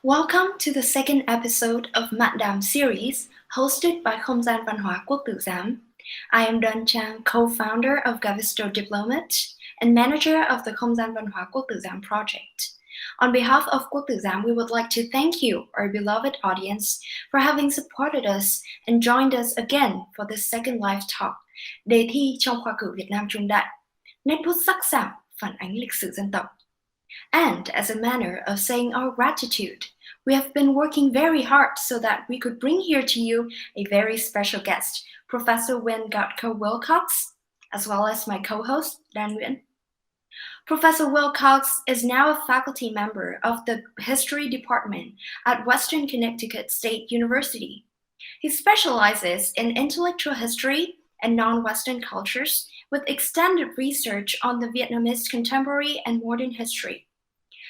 Welcome to the second episode of Mạn Đàm series, hosted by Không gian văn hóa Quốc tự Giám. I am Đoan Trang, co-founder of Gavisto Diplomat and manager of the Không gian văn hóa Quốc tự Giám project. On behalf of Quốc tự Giám, we would like to thank you, our beloved audience, for having supported us and joined us again for this second live talk, đề thi trong khoa cử Việt Nam Trung Đại, nét bút sắc sảo phản ánh lịch sử dân tộc. And as a manner of saying our gratitude, we have been working very hard so that we could bring here to you a very special guest, Professor Wynn Gadkar-Wilcox, as well as my co-host, Dan Nguyen. Professor Wilcox is now a faculty member of the History Department at Western Connecticut State University. He specializes in intellectual history and non-Western cultures with extended research on the Vietnamese contemporary and modern history.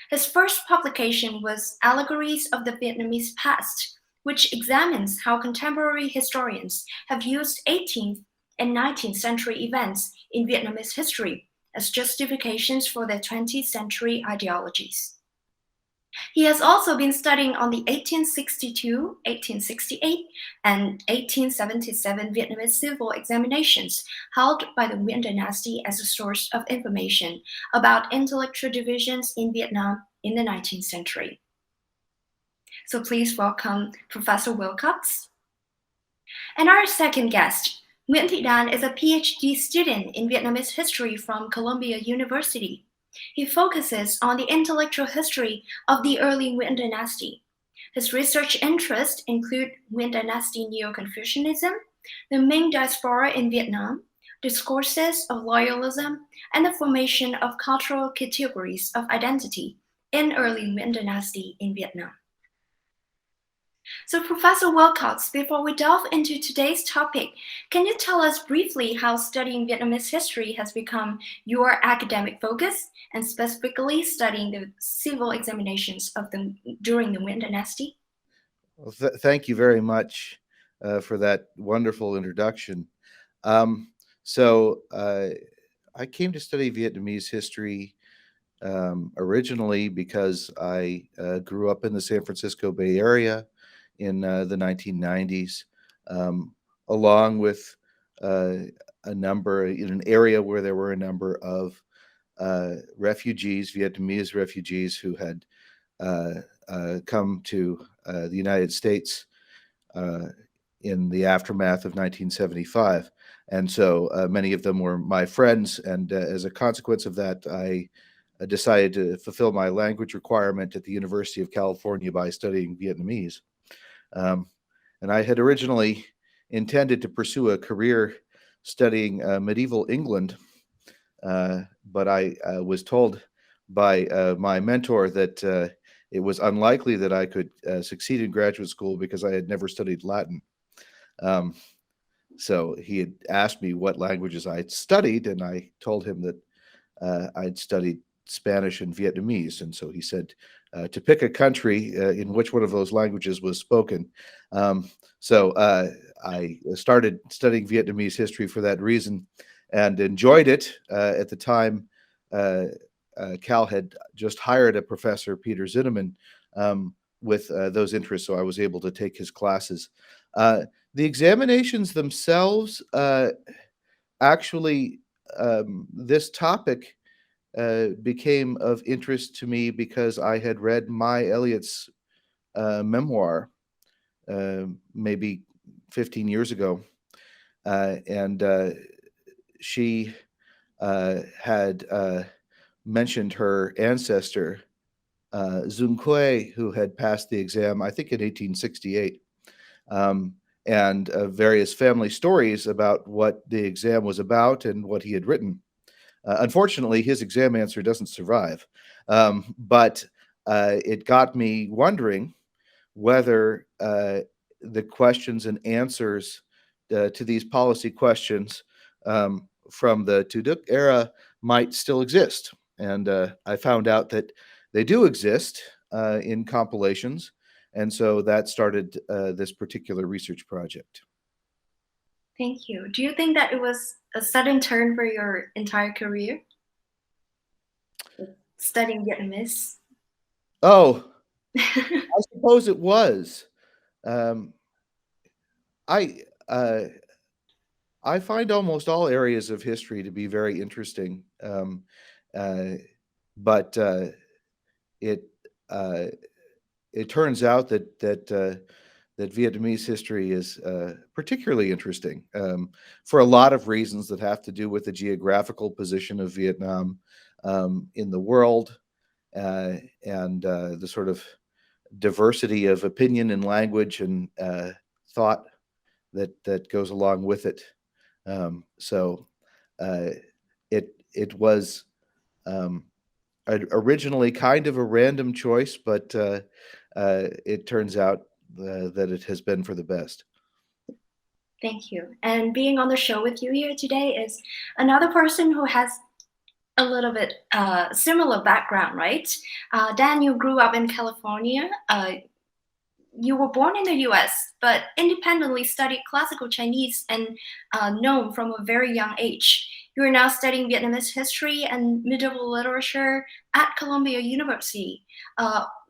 His first publication was Allegories of the Vietnamese Past, which examines how contemporary historians have used 18th and 19th century events in Vietnamese history as justifications for their 20th century ideologies. He has also been studying on the 1862, 1868, and 1877 Vietnamese civil examinations held by the Nguyen dynasty as a source of information about intellectual divisions in Vietnam in the 19th century. So please welcome Professor Wilcox. And our second guest, Nguyễn Thuỵ Đan, is a PhD student in Vietnamese history from Columbia University. He focuses on the intellectual history of the early Nguyen dynasty. His research interests include Nguyen dynasty Neo-Confucianism, the Ming diaspora in Vietnam, discourses of loyalism, and the formation of cultural categories of identity in early Nguyen dynasty in Vietnam. So Professor Wilcox, before we delve into today's topic, can you tell us briefly how studying Vietnamese history has become your academic focus, and specifically studying the civil examinations during the Nguyen dynasty? Well, thank you very much for that wonderful introduction. I came to study Vietnamese history originally because I grew up in the San Francisco Bay Area in the 1990s, along with in an area where there were a number of refugees, Vietnamese refugees who had come to the United States in the aftermath of 1975. And so many of them were my friends. And as a consequence of that, I decided to fulfill my language requirement at the University of California by studying Vietnamese. And I had originally intended to pursue a career studying medieval England, but I was told by my mentor that it was unlikely that I could succeed in graduate school because I had never studied Latin. So he had asked me what languages I'd studied, and I told him that I'd studied Spanish and Vietnamese. And so he said to pick a country in which one of those languages was spoken. So I started studying Vietnamese history for that reason and enjoyed it. At the time, Cal had just hired a professor, Peter Zinnemann, with those interests, so I was able to take his classes. The examinations themselves, actually, this topic became of interest to me because I had read Mai Elliott's memoir maybe 15 years ago, and she had mentioned her ancestor, Zun Kui, who had passed the exam, I think in 1868, and various family stories about what the exam was about and what he had written. Unfortunately, his exam answer doesn't survive, but it got me wondering whether the questions and answers to these policy questions from the Tự Đức era might still exist. And I found out that they do exist in compilations. And so that started this particular research project. Thank you. Do you think that it was a sudden turn for your entire career, studying Vietnamese? Oh, I suppose it was. Um, I I find almost all areas of history to be very interesting, uh, but it uh, it turns out that Vietnamese history is particularly interesting for a lot of reasons that have to do with the geographical position of Vietnam in the world, uh, and the sort of diversity of opinion and language and thought that goes along with it. So it was um, originally kind of a random choice, but it turns out that it has been for the best. Thank you. And being on the show with you here today is another person who has a little bit similar background, right? Dan, you grew up in California. You were born in the US, but independently studied classical Chinese and Nome from a very young age. You are now studying Vietnamese history and medieval literature at Columbia University.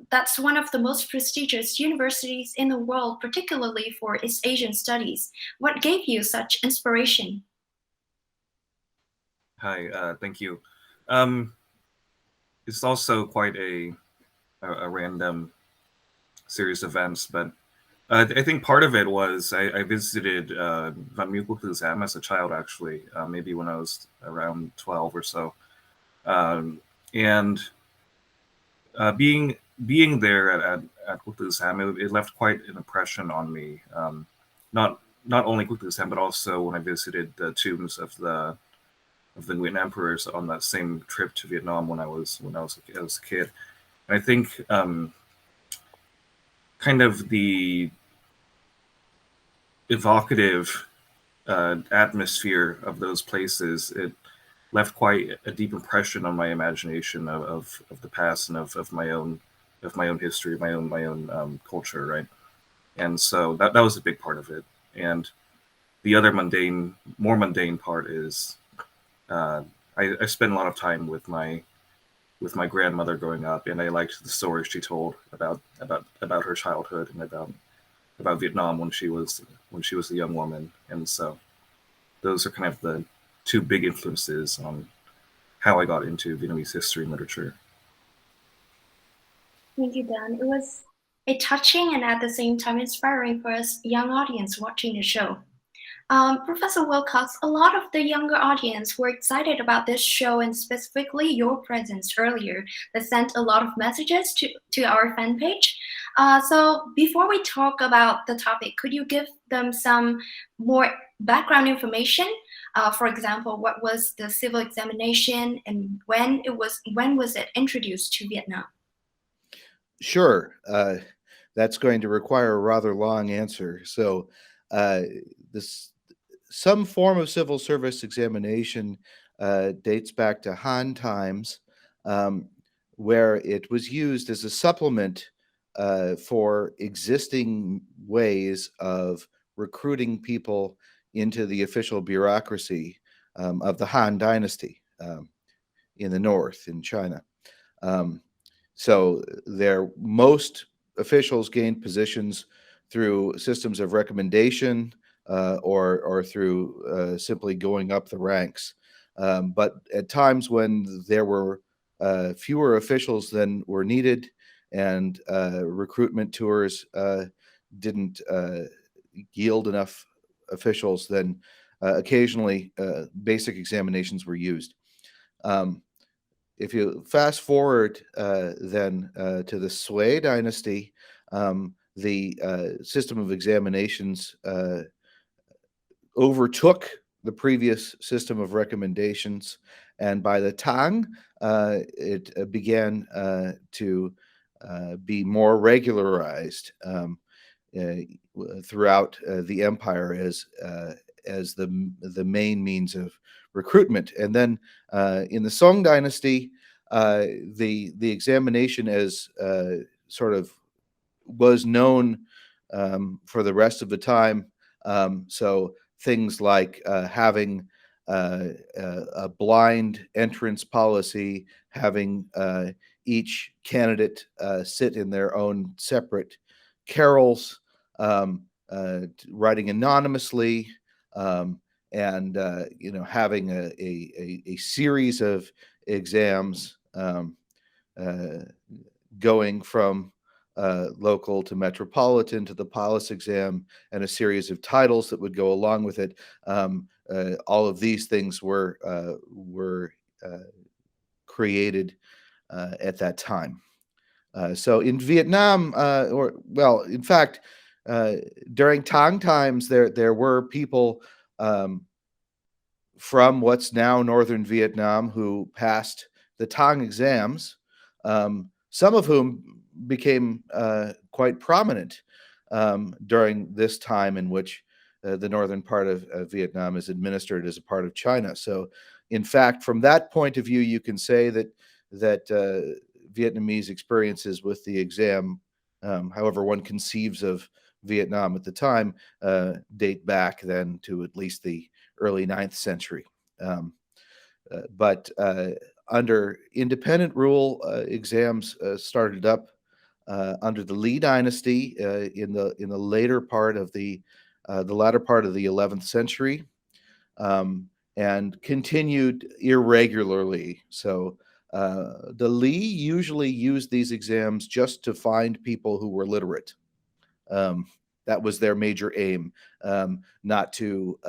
That's one of the most prestigious universities in the world, particularly for its Asian studies. What gave you such inspiration? Hi, thank you. It's also quite a random series of events, but I think part of it was I visited Văn Miếu Quốc Tử Giám as a child, actually, maybe when I was around 12 or so, and being there at Quốc Tử Giám, it left quite an impression on me. Not only Quốc Tử Giám, but also when I visited the tombs of the Nguyen emperors on that same trip to Vietnam when I was a kid. And I think kind of the evocative atmosphere of those places, it left quite a deep impression on my imagination of the past and of my own history, my own culture, right? And so that was a big part of it. And the other more mundane part is I spent a lot of time with my grandmother growing up, and I liked the stories she told about her childhood and about Vietnam when she was a young woman. And so those are kind of the two big influences on how I got into Vietnamese history and literature. Thank you, Dan. It was a touching and at the same time inspiring for us young audience watching the show. Professor Wilcox, a lot of the younger audience were excited about this show and specifically your presence earlier that sent a lot of messages to our fan page. So before we talk about the topic, could you give them some more background information? For example, what was the civil examination and when was it introduced to Vietnam? Sure. That's going to require a rather long answer. So some form of civil service examination dates back to Han times, where it was used as a supplement for existing ways of recruiting people into the official bureaucracy of the Han Dynasty in the north in China. So most officials gained positions through systems of recommendation or through simply going up the ranks. But at times when there were fewer officials than were needed and recruitment tours didn't yield enough officials, then occasionally basic examinations were used. If you fast forward then to the Sui dynasty, the system of examinations overtook the previous system of recommendations, and by the Tang, it began to be more regularized throughout the empire as the main means of recruitment. And then in the Song dynasty, the examination as sort of was known for the rest of the time. So things like having a blind entrance policy, having each candidate sit in their own separate carols, writing anonymously, and having a series of exams, going from local to metropolitan to the Palace exam, and a series of titles that would go along with it. All of these things were created at that time. So in Vietnam, in fact, during Tang times, there were people from what's now northern Vietnam who passed the Tang exams, some of whom became quite prominent during this time in which the northern part of Vietnam is administered as a part of China. So, in fact, from that point of view, you can say that Vietnamese experiences with the exam, however one conceives of Vietnam at the time, date back then to at least the early 9th century. But under independent rule, exams started up under the Lý dynasty in the later part of the latter part of the 11th century, and continued irregularly. So the Lý usually used these exams just to find people who were literate. That was their major aim, not to,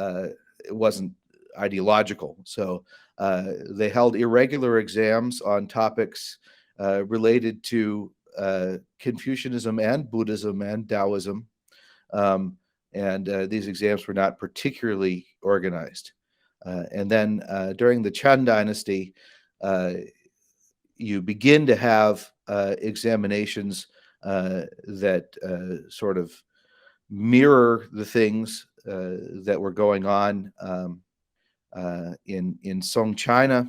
it wasn't ideological. So they held irregular exams on topics related to Confucianism and Buddhism and Taoism. And these exams were not particularly organized. And then during the Chan dynasty, you begin to have examinations that sort of mirror the things that were going on in Song China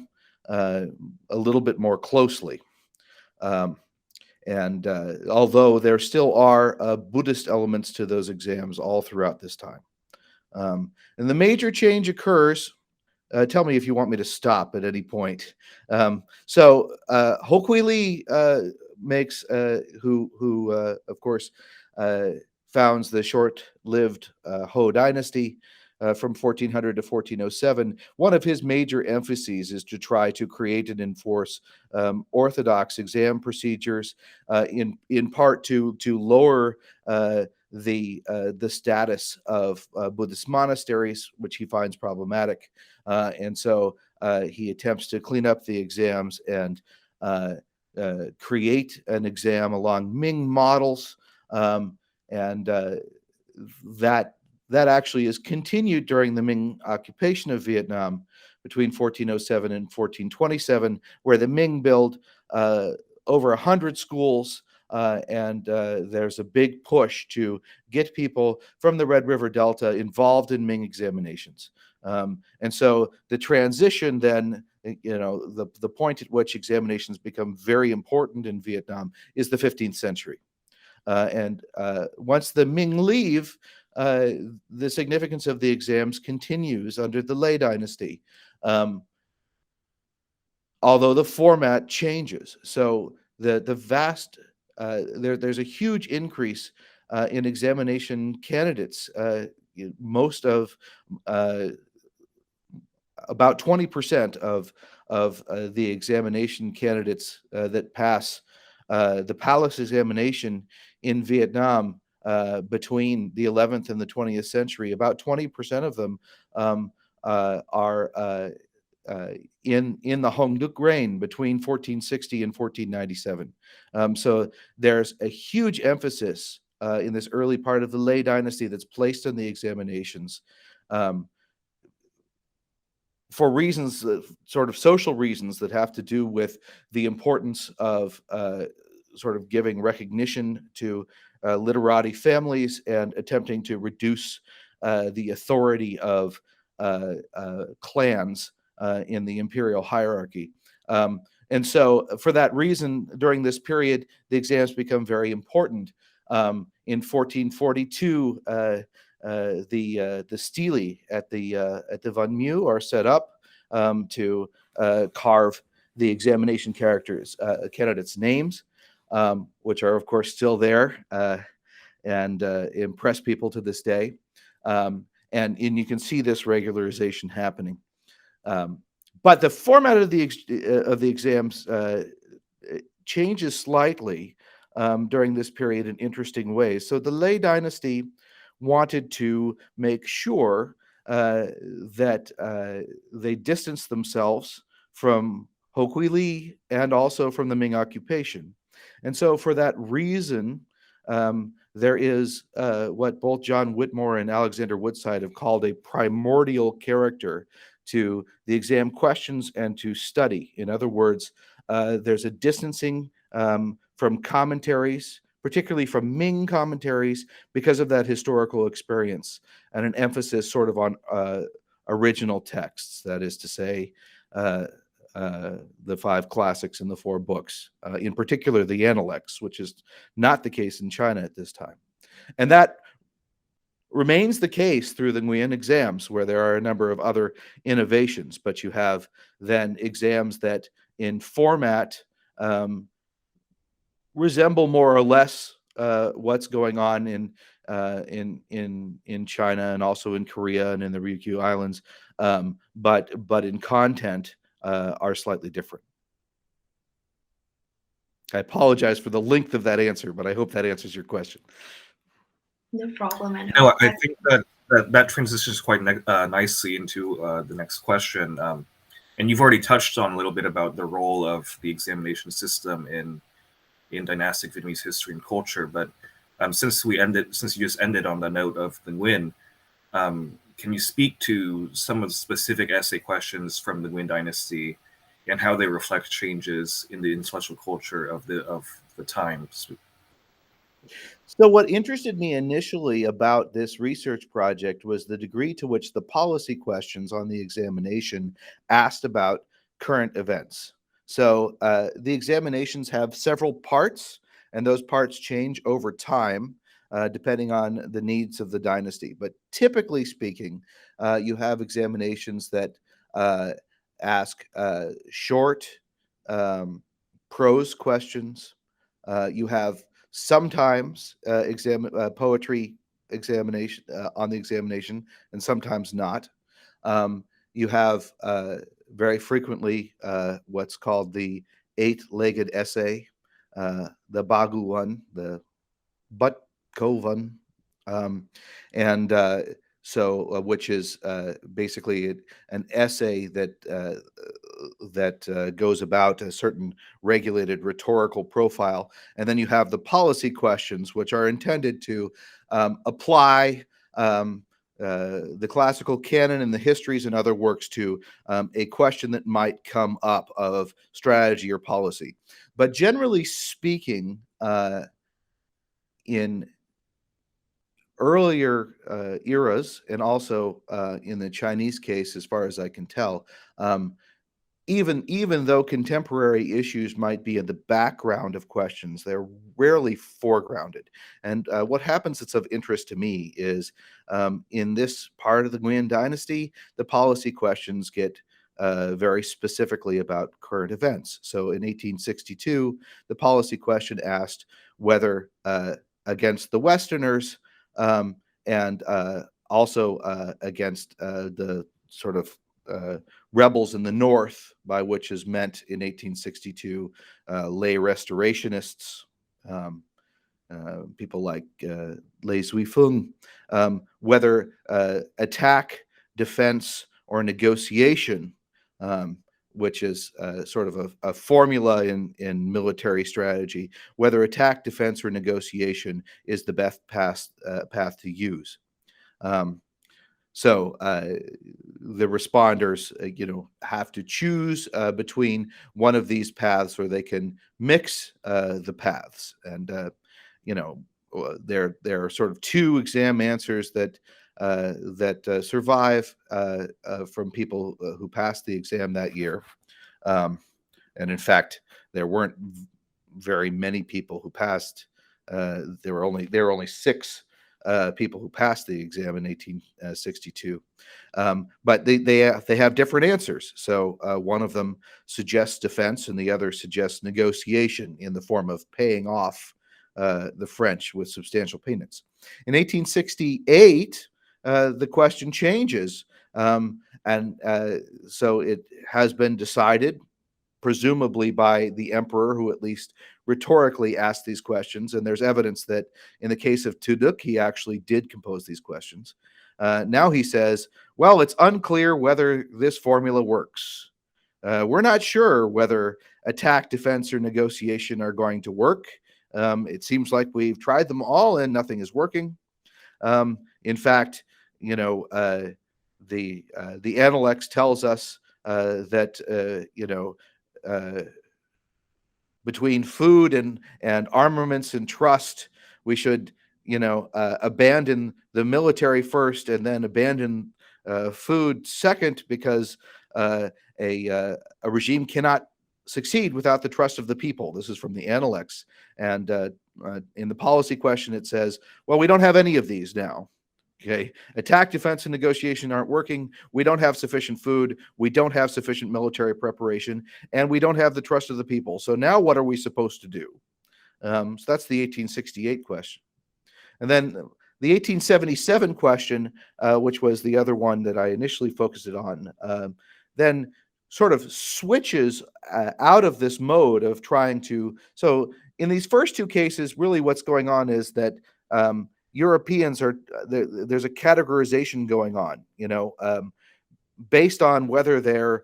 a little bit more closely. And although there still are Buddhist elements to those exams all throughout this time. And the major change occurs, tell me if you want me to stop at any point. So Ho Quy Ly makes, who of course founds the short-lived Ho dynasty from 1400 to 1407. One of his major emphases is to try to create and enforce orthodox exam procedures, in part to lower the status of Buddhist monasteries, which he finds problematic, and so he attempts to clean up the exams and create an exam along Ming models, and that actually is continued during the Ming occupation of Vietnam between 1407 and 1427, where the Ming build over 100 schools, and there's a big push to get people from the Red River Delta involved in Ming examinations. And so the transition then, the point at which examinations become very important in Vietnam is the 15th century. And once the Ming leave, the significance of the exams continues under the Lê dynasty, although the format changes. So the vast there's a huge increase in examination candidates. Most of about 20% of the examination candidates that pass the Palace examination in Vietnam between the 11th and the 20th century, about 20% of them are in the Hồng Đức reign between 1460 and 1497. So there's a huge emphasis in this early part of the Lê dynasty that's placed on the examinations for reasons, sort of social reasons that have to do with the importance of sort of giving recognition to literati families and attempting to reduce the authority of clans in the imperial hierarchy. And so for that reason, during this period, the exams become very important. In 1442, the stelae at the Văn Miếu are set up to carve the examination candidates' names, which are, of course, still there and impress people to this day. And you can see this regularization happening. But the format of the exams changes slightly during this period in interesting ways. So the Lei dynasty wanted to make sure that they distanced themselves from Hokuili and also from the Ming occupation. And so for that reason, there is what both John Whitmore and Alexander Woodside have called a primordial character to the exam questions and to study. In other words, there's a distancing from commentaries, particularly from Ming commentaries, because of that historical experience, and an emphasis sort of on original texts, that is to say, the 5 classics and the 4 books, in particular the Analects, which is not the case in China at this time. And that remains the case through the Nguyen exams, where there are a number of other innovations, but you have then exams that in format resemble more or less what's going on in China and also in Korea and in the Ryukyu Islands, but in content are slightly different. I apologize for the length of that answer, but I hope that answers your question. No problem. No, I think that transitions quite nicely into the next question. And you've already touched on a little bit about the role of the examination system in dynastic Vietnamese history and culture. But since you just ended on the note of the Nguyen, can you speak to some of the specific essay questions from the Nguyen dynasty and how they reflect changes in the intellectual culture of the times? So what interested me initially about this research project was the degree to which the policy questions on the examination asked about current events. So the examinations have several parts, and those parts change over time depending on the needs of the dynasty. But typically speaking, you have examinations that ask short prose questions. You have sometimes poetry examination on the examination, and sometimes not. You have very frequently what's called the 8-legged essay, the Bagu one, the But Ko one, and so which is basically an essay that goes about a certain regulated rhetorical profile. And then you have the policy questions, which are intended to apply the classical canon and the histories and other works to a question that might come up of strategy or policy. But generally speaking, in earlier eras, and also in the Chinese case, as far as I can tell, even though contemporary issues might be in the background of questions, they're rarely foregrounded. And what happens that's of interest to me is in this part of the Nguyen dynasty, the policy questions get very specifically about current events. So in 1862, the policy question asked whether against the Westerners and also against the sort of rebels in the North, by which is meant in 1862 lay restorationists, people like Lei Zuifeng, whether attack, defense, or negotiation, which is sort of a formula in military strategy, whether attack, defense, or negotiation is the best path to use. So the responders, have to choose between one of these paths, or they can mix the paths. And there are sort of 2 exam answers that survive from people who passed the exam that year. And in fact, there weren't very many people who passed. There were only 6 people who passed the exam in 1862. But they have different answers. So one of them suggests defense, and the other suggests negotiation in the form of paying off the French with substantial payments. In 1868, the question changes, and so it has been decided, presumably by the emperor, who at least rhetorically asked these questions. And there's evidence that in the case of Tự Đức, he actually did compose these questions. Now he says, well, it's unclear whether this formula works. We're not sure whether attack, defense, or negotiation are going to work. It seems like we've tried them all and nothing is working. In fact, the Analects tells us that between food and armaments and trust, we should abandon the military first and then abandon food second, because a regime cannot succeed without the trust of the people. This is from the Analects. And in the policy question, it says, well, we don't have any of these now. Okay, attack, defense, and negotiation aren't working. We don't have sufficient food. We don't have sufficient military preparation, and we don't have the trust of the people. So now what are we supposed to do? So that's the 1868 question. And then the 1877 question, which was the other one that I initially focused it on, then sort of switches out of this mode of trying to. So in these first two cases, really what's going on is that Europeans are there's a categorization going on, based on whether they're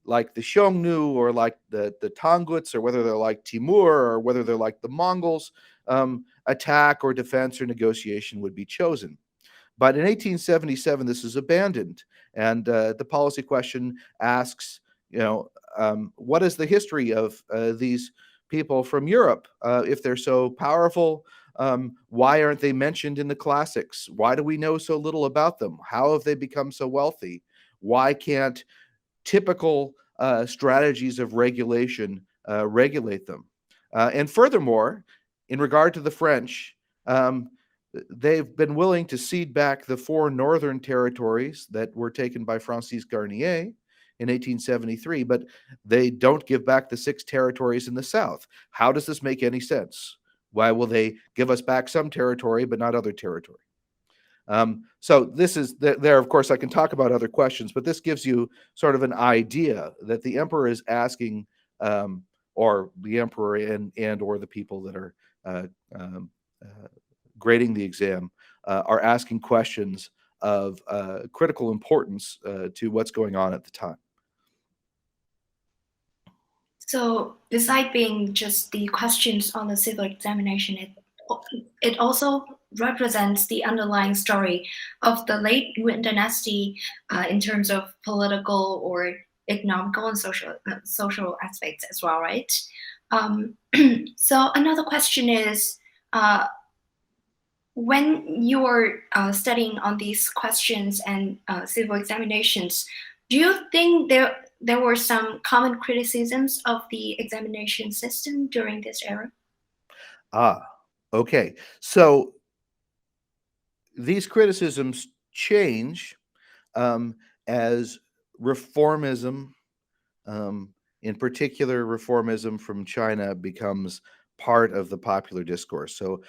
like the Xiongnu or like the Tanguts, or whether they're like Timur, or whether they're like the Mongols. Attack or defense or negotiation would be chosen. But in 1877, this is abandoned, and the policy question asks, what is the history of these people from Europe? If they're so powerful, why aren't they mentioned in the classics? Why do we know so little about them? How have they become so wealthy? Why can't typical strategies of regulation regulate them? And furthermore, in regard to the French, they've been willing to cede back the 4 northern territories that were taken by Francis Garnier in 1873, but they don't give back the 6 territories in the south. How does this make any sense? Why will they give us back some territory but not other territory? So this is there. Of course, I can talk about other questions, but this gives you sort of an idea that the emperor is asking, or the emperor and or the people that are grading the exam are asking questions of critical importance to what's going on at the time. So besides being just the questions on the civil examination, it also represents the underlying story of the late Yuan dynasty in terms of political or economical and social aspects as well, right? So another question is, when you're studying on these questions and civil examinations, do you think there were some common criticisms of the examination system during this era? Okay. So these criticisms change as reformism, in particular reformism from China, becomes part of the popular discourse. So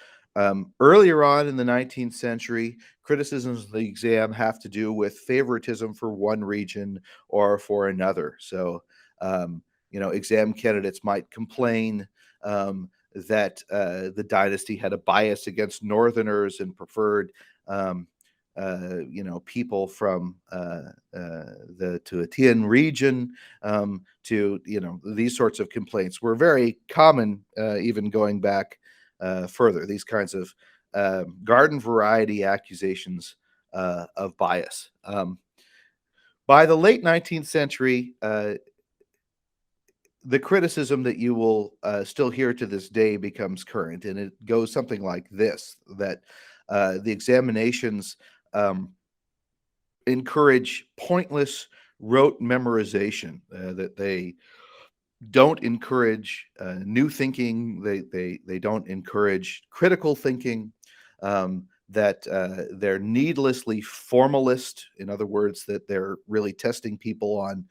earlier on in the 19th century, criticisms of the exam have to do with favoritism for one region or for another. So, exam candidates might complain that the dynasty had a bias against Northerners and preferred, people from the Tuatian region to, these sorts of complaints were very common, even going back further. These kinds of garden variety accusations of bias. By the late 19th century, the criticism that you will still hear to this day becomes current, and it goes something like this: that the examinations encourage pointless rote memorization, that they don't encourage new thinking, they don't encourage critical thinking, that they're needlessly formalist. In other words, that they're really testing people on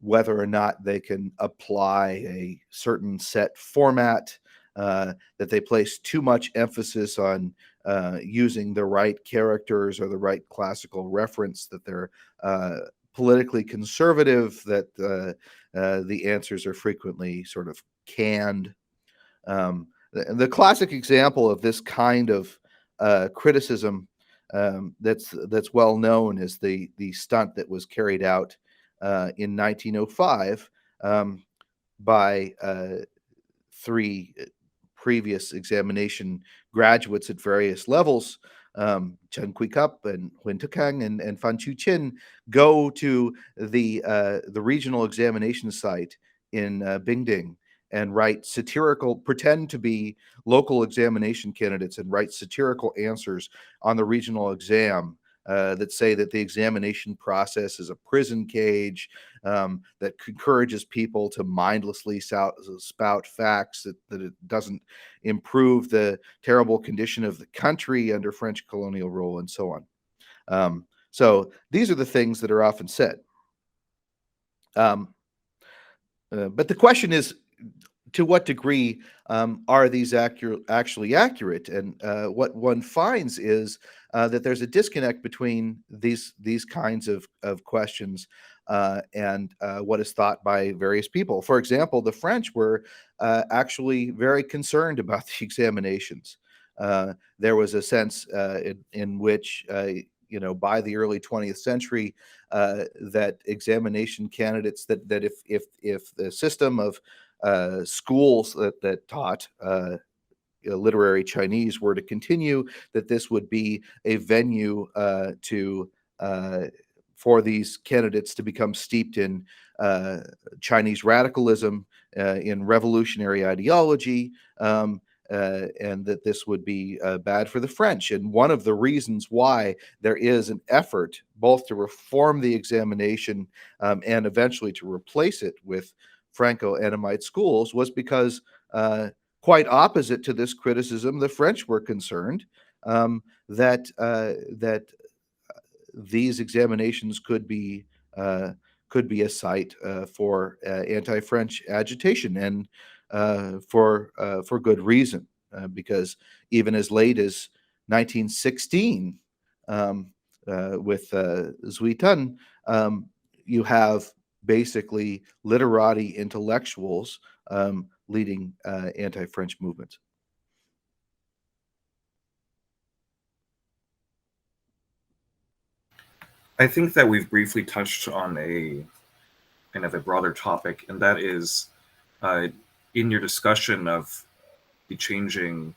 whether or not they can apply a certain set format, that they place too much emphasis on using the right characters or the right classical reference, that they're politically conservative, that the answers are frequently sort of canned. The classic example of this kind of criticism that's well known is the stunt that was carried out in 1905 by three previous examination graduates at various levels. Chen Kui-kup and Huyen Tukang and Fan Chu-chin go to the regional examination site in Bingding and pretend to be local examination candidates and write satirical answers on the regional exam that say that the examination process is a prison cage, that encourages people to mindlessly spout facts, that it doesn't improve the terrible condition of the country under French colonial rule, and so on. So these are the things that are often said. But the question is, to what degree are these actually accurate? And what one finds is that there's a disconnect between these kinds of questions and what is thought by various people. For example, the French were actually very concerned about the examinations. There was a sense in which by the early 20th century, that examination candidates, that if the system of schools that taught literary Chinese were to continue, that this would be a venue for these candidates to become steeped in Chinese radicalism, in revolutionary ideology, and that this would be bad for the French. And one of the reasons why there is an effort both to reform the examination and eventually to replace it with Franco-Annamite schools was because, quite opposite to this criticism, the French were concerned that these examinations could be a site for anti-French agitation, and for good reason, because even as late as 1916, with Zui Tun, you have basically literati intellectuals leading anti-French movements. I think that we've briefly touched on a kind of a broader topic, and that is in your discussion of the changing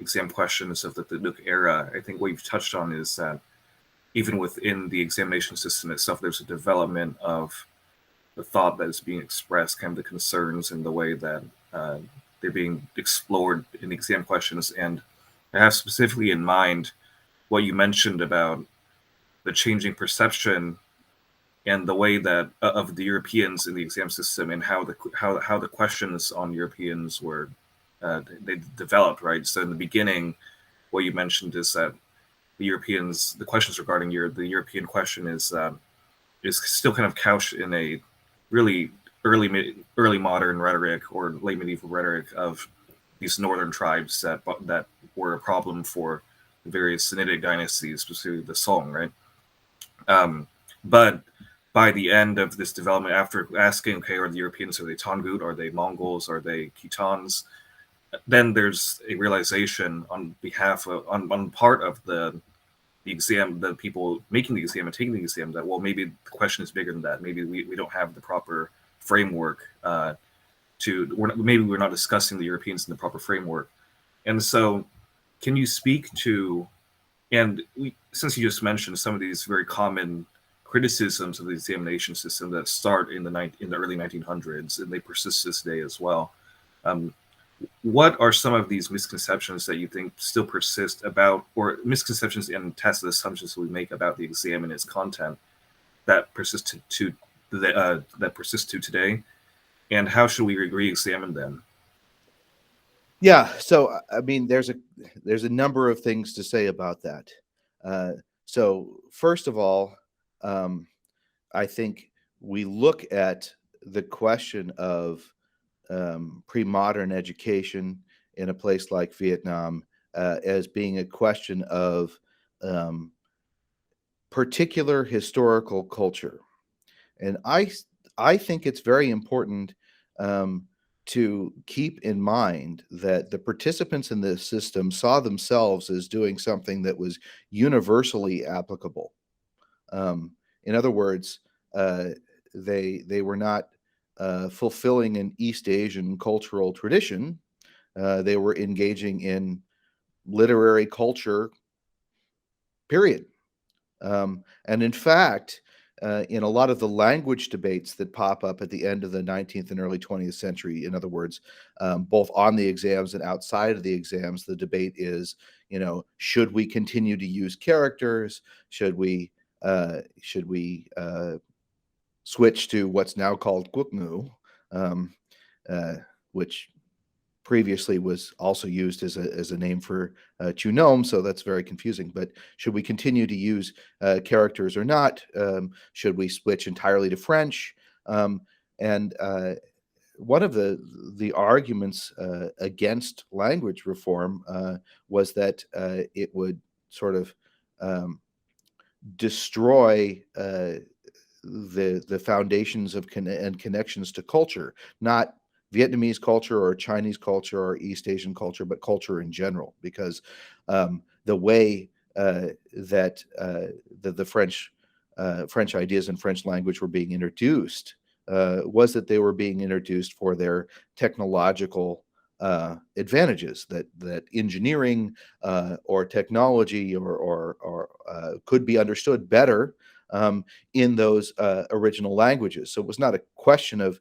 exam questions of the Tự Đức era. I think what you've touched on is that even within the examination system itself, there's a development of the thought that is being expressed, kind of the concerns and the way that they're being explored in the exam questions. And I have specifically in mind what you mentioned about the changing perception and the way that of the Europeans in the exam system, and how the questions on Europeans were they developed, right? So in the beginning, what you mentioned is that the questions regarding the European question is still kind of couched in a really early modern rhetoric or late medieval rhetoric of these northern tribes that were a problem for the various Sinitic dynasties, specifically the Song, right? But by the end of this development, after asking, okay, are the Europeans, are they Tangut, are they Mongols, are they Khitans? Then there's a realization on part of the exam, the people making the exam and taking the exam, that, well, maybe the question is bigger than that. Maybe we don't have the proper framework maybe we're not discussing the Europeans in the proper framework. And so can you speak to, since you just mentioned some of these very common criticisms of the examination system that start in the early 1900s, and they persist this day as well, what are some of these misconceptions that you think still persist about, or misconceptions and tacit assumptions that we make about the exam and its content that persist to today, and how should we re-examine them? Yeah. So I mean, there's a number of things to say about that. So first of all, um, I think we look at the question of pre-modern education in a place like Vietnam as being a question of um, particular historical culture. And I think it's very important um, to keep in mind that the participants in this system saw themselves as doing something that was universally applicable. In other words, uh, they were not fulfilling an East Asian cultural tradition. They were engaging in literary culture, period. And in fact, in a lot of the language debates that pop up at the end of the 19th and early 20th century, in other words, both on the exams and outside of the exams, the debate is, should we continue to use characters? Should we switch to what's now called Guknu, um, which previously was also used as a name for Chunome, so that's very confusing. But should we continue to use characters or not? Should we switch entirely to French? And one of the arguments against language reform was that it would sort of um, destroy the foundations of and connections to culture, not Vietnamese culture or Chinese culture or East Asian culture, but culture in general, because the way that the French ideas and French language were being introduced was that they were being introduced for their technological advantages, that engineering or technology or could be understood better in those original languages. So it was not a question of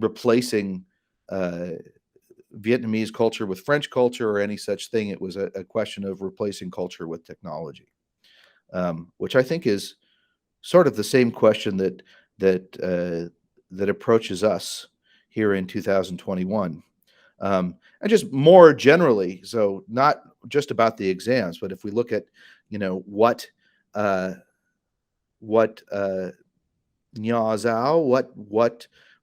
replacing Vietnamese culture with French culture or any such thing. It was a question of replacing culture with technology, which I think is sort of the same question that approaches us here in 2021. And just more generally, so not just about the exams, but if we look at, what Nha Zhao,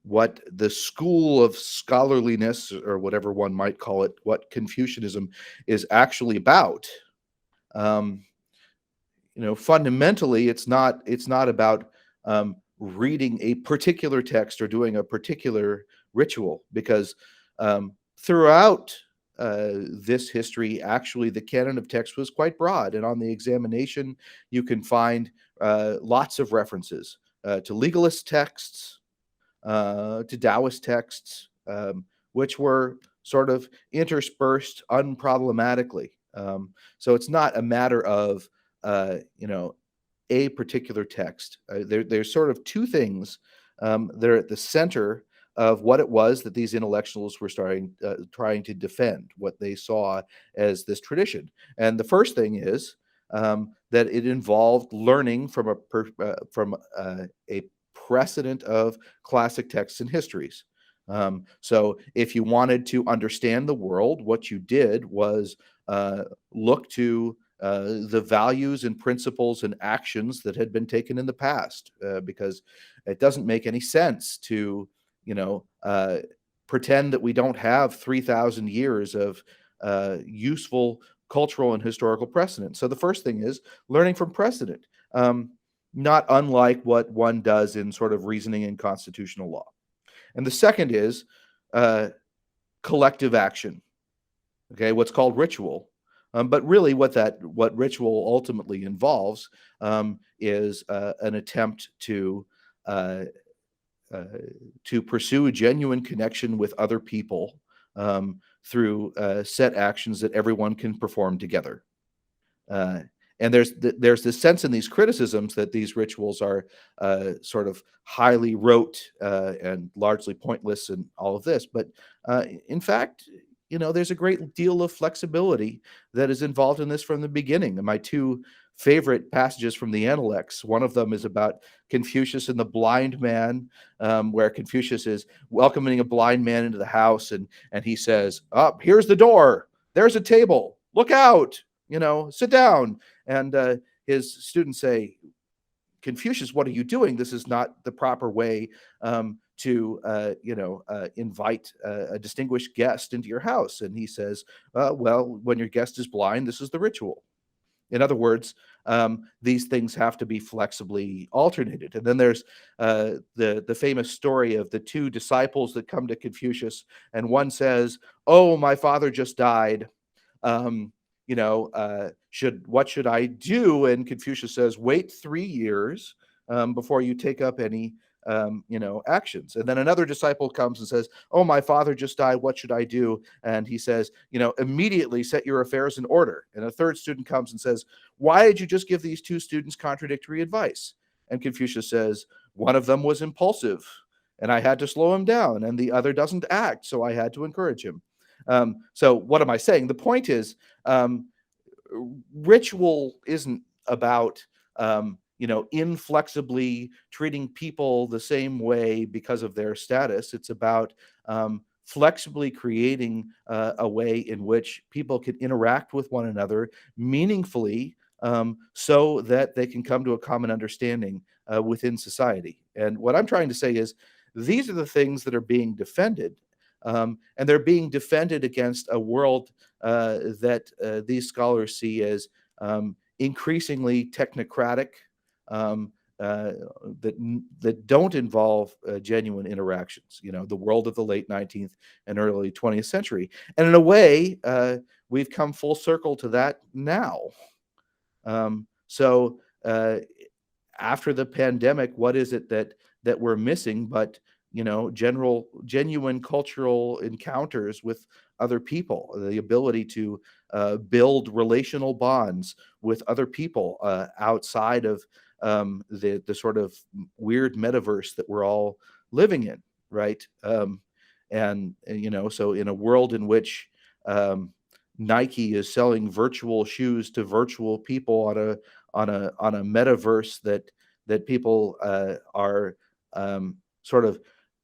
what the school of scholarliness, or whatever one might call it, what Confucianism is actually about. Um, Fundamentally, it's not about reading a particular text or doing a particular ritual, because throughout this history, actually, the canon of text was quite broad, and on the examination, you can find lots of references to legalist texts, to Taoist texts, which were sort of interspersed unproblematically. So it's not a matter of a particular text. There's sort of two things that are at the center of what it was that these intellectuals were trying to defend, what they saw as this tradition. And the first thing is that it involved learning from a precedent of classic texts and histories. So if you wanted to understand the world, what you did was look to the values and principles and actions that had been taken in the past, because it doesn't make any sense to, pretend that we don't have 3,000 years of useful cultural and historical precedent. So the first thing is learning from precedent, not unlike what one does in sort of reasoning and constitutional law. And the second is collective action, okay, what's called ritual. But really what ritual ultimately involves is an attempt to pursue a genuine connection with other people through set actions that everyone can perform together. And there's this sense in these criticisms that these rituals are sort of highly rote and largely pointless and all of this. But in fact, there's a great deal of flexibility that is involved in this from the beginning. And my two favorite passages from the Analects. One of them is about Confucius and the blind man, where Confucius is welcoming a blind man into the house, and he says, "Up, here's the door. There's a table. Look out. Sit down." And his students say, "Confucius, what are you doing? This is not the proper way to invite a distinguished guest into your house." And he says, "Well, when your guest is blind, this is the ritual." In other words, these things have to be flexibly alternated. And then there's the famous story of the two disciples that come to Confucius, and one says, "Oh, my father just died. What should I do?" And Confucius says, "Wait 3 years before you take up any actions." And then another disciple comes and says, "Oh, my father just died. What should I do?" And he says, "Immediately set your affairs in order." And a third student comes and says, "Why did you just give these two students contradictory advice?" And Confucius says, "One of them was impulsive, and I had to slow him down, and the other doesn't act, so I had to encourage him." So what am I saying? The point is, ritual isn't about inflexibly treating people the same way because of their status. It's about flexibly creating a way in which people can interact with one another meaningfully, so that they can come to a common understanding within society. And what I'm trying to say is, these are the things that are being defended. And they're being defended against a world that these scholars see as increasingly technocratic, that don't involve genuine interactions. The world of the late 19th and early 20th century. And in a way, we've come full circle to that now. So after the pandemic, what is it that we're missing but genuine cultural encounters with other people, the ability to build relational bonds with other people outside of the sort of weird metaverse that we're all living in, right? So in a world in which Nike is selling virtual shoes to virtual people on a metaverse that people are sort of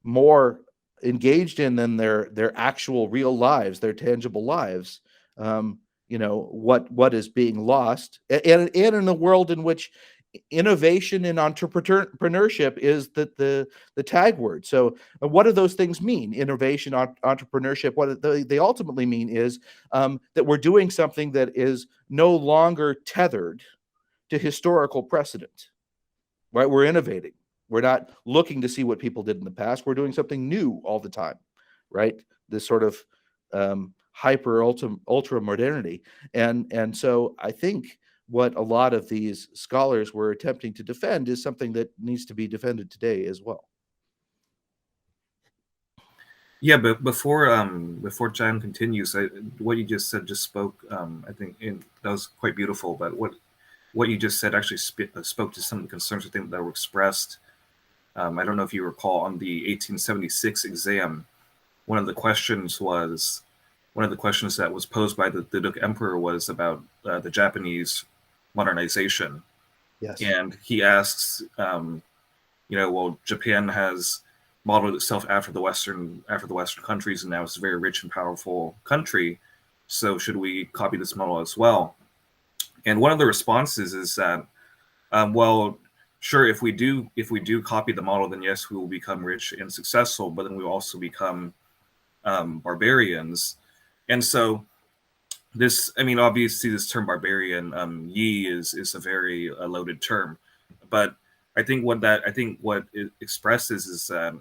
more engaged in than their actual real lives, their tangible lives. What is being lost, and in a world in which innovation and entrepreneurship is the tag word. So what do those things mean? Innovation, entrepreneurship, what they ultimately mean is that we're doing something that is no longer tethered to historical precedent, right? We're innovating. We're not looking to see what people did in the past. We're doing something new all the time, right? This sort of hyper ultra modernity. And so I think what a lot of these scholars were attempting to defend is something that needs to be defended today as well. Yeah, but before John continues, what you just said just spoke. I think that was quite beautiful. But what you just said actually spoke to some of the concerns I think that were expressed. I don't know if you recall on the 1876 exam, one of the questions that was posed by the Duke Emperor was about the Japanese modernization. Yes. And he asks, well, Japan has modeled itself after the Western countries, and now it's a very rich and powerful country. So should we copy this model as well? And one of the responses is that, well, sure, if we do copy the model, then yes, we will become rich and successful, but then we will also become barbarians. And so this, I mean, obviously this term barbarian, yi is a very loaded term, but I think what it expresses is that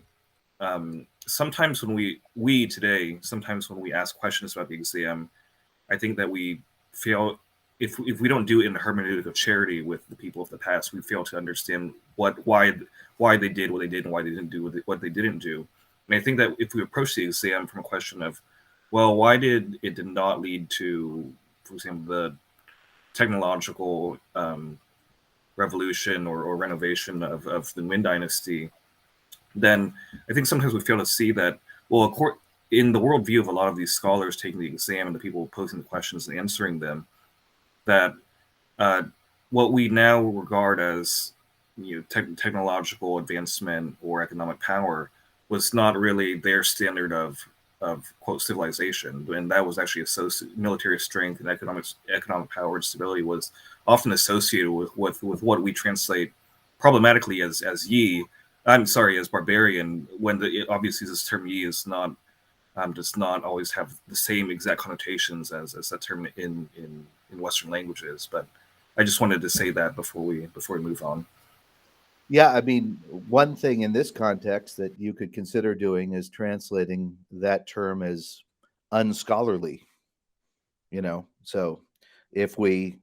sometimes when we ask questions about the exam, I think that we feel if we don't do it in the hermeneutic of charity with the people of the past, we fail to understand why they did what they did and why they didn't do what they didn't do. And I think that if we approach the exam from a question of, well, why did it not lead to, for example, the technological revolution or renovation of the Wynn dynasty, then I think sometimes we fail to see that, well, in the worldview of a lot of these scholars taking the exam and the people posing the questions and answering them, that what we now regard as technological advancement or economic power was not really their standard of quote civilization, and that was actually military strength and economic power and stability was often associated with what we translate problematically as yi. I'm sorry, as barbarian, when obviously this term yi is not does not always have the same exact connotations as that term in Western languages. But I just wanted to say that before we move on. Yeah, I mean, one thing in this context that you could consider doing is translating that term as unscholarly. So if we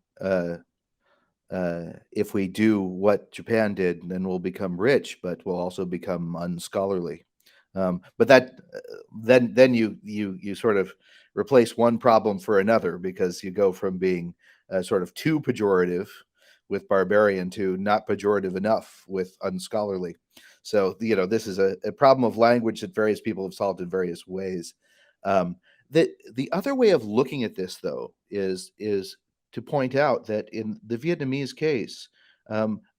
do what Japan did, then we'll become rich, but we'll also become unscholarly. But that then you sort of replace one problem for another, because you go from being sort of too pejorative with barbarian to not pejorative enough with unscholarly. So this is a problem of language that various people have solved in various ways. The other way of looking at this, though, is to point out that in the Vietnamese case,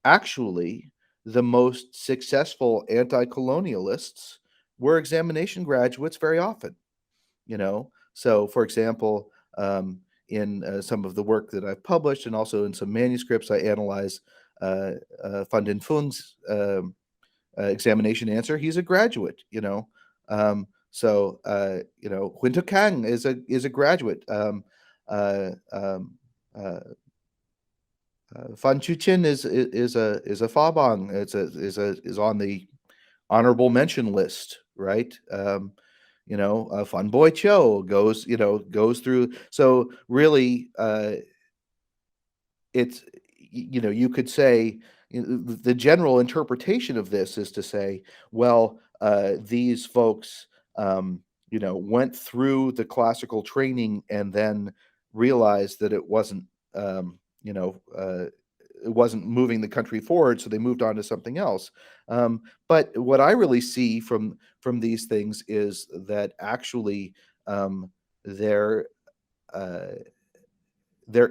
actually the most successful anti-colonialists were examination graduates very often. So for example, in some of the work that I've published, and also in some manuscripts, I analyze Van den Phuong's examination answer. He's a graduate. Huyen Thu Cang is a graduate. Fan Chu Chin is a Fa Bang. Is on the honorable mention list, right? Fun Boy Cho goes through. So really, it's you could say the general interpretation of this is to say, well, these folks went through the classical training and then realized that it wasn't it wasn't moving the country forward, so they moved on to something else. But what I really see from these things is that actually their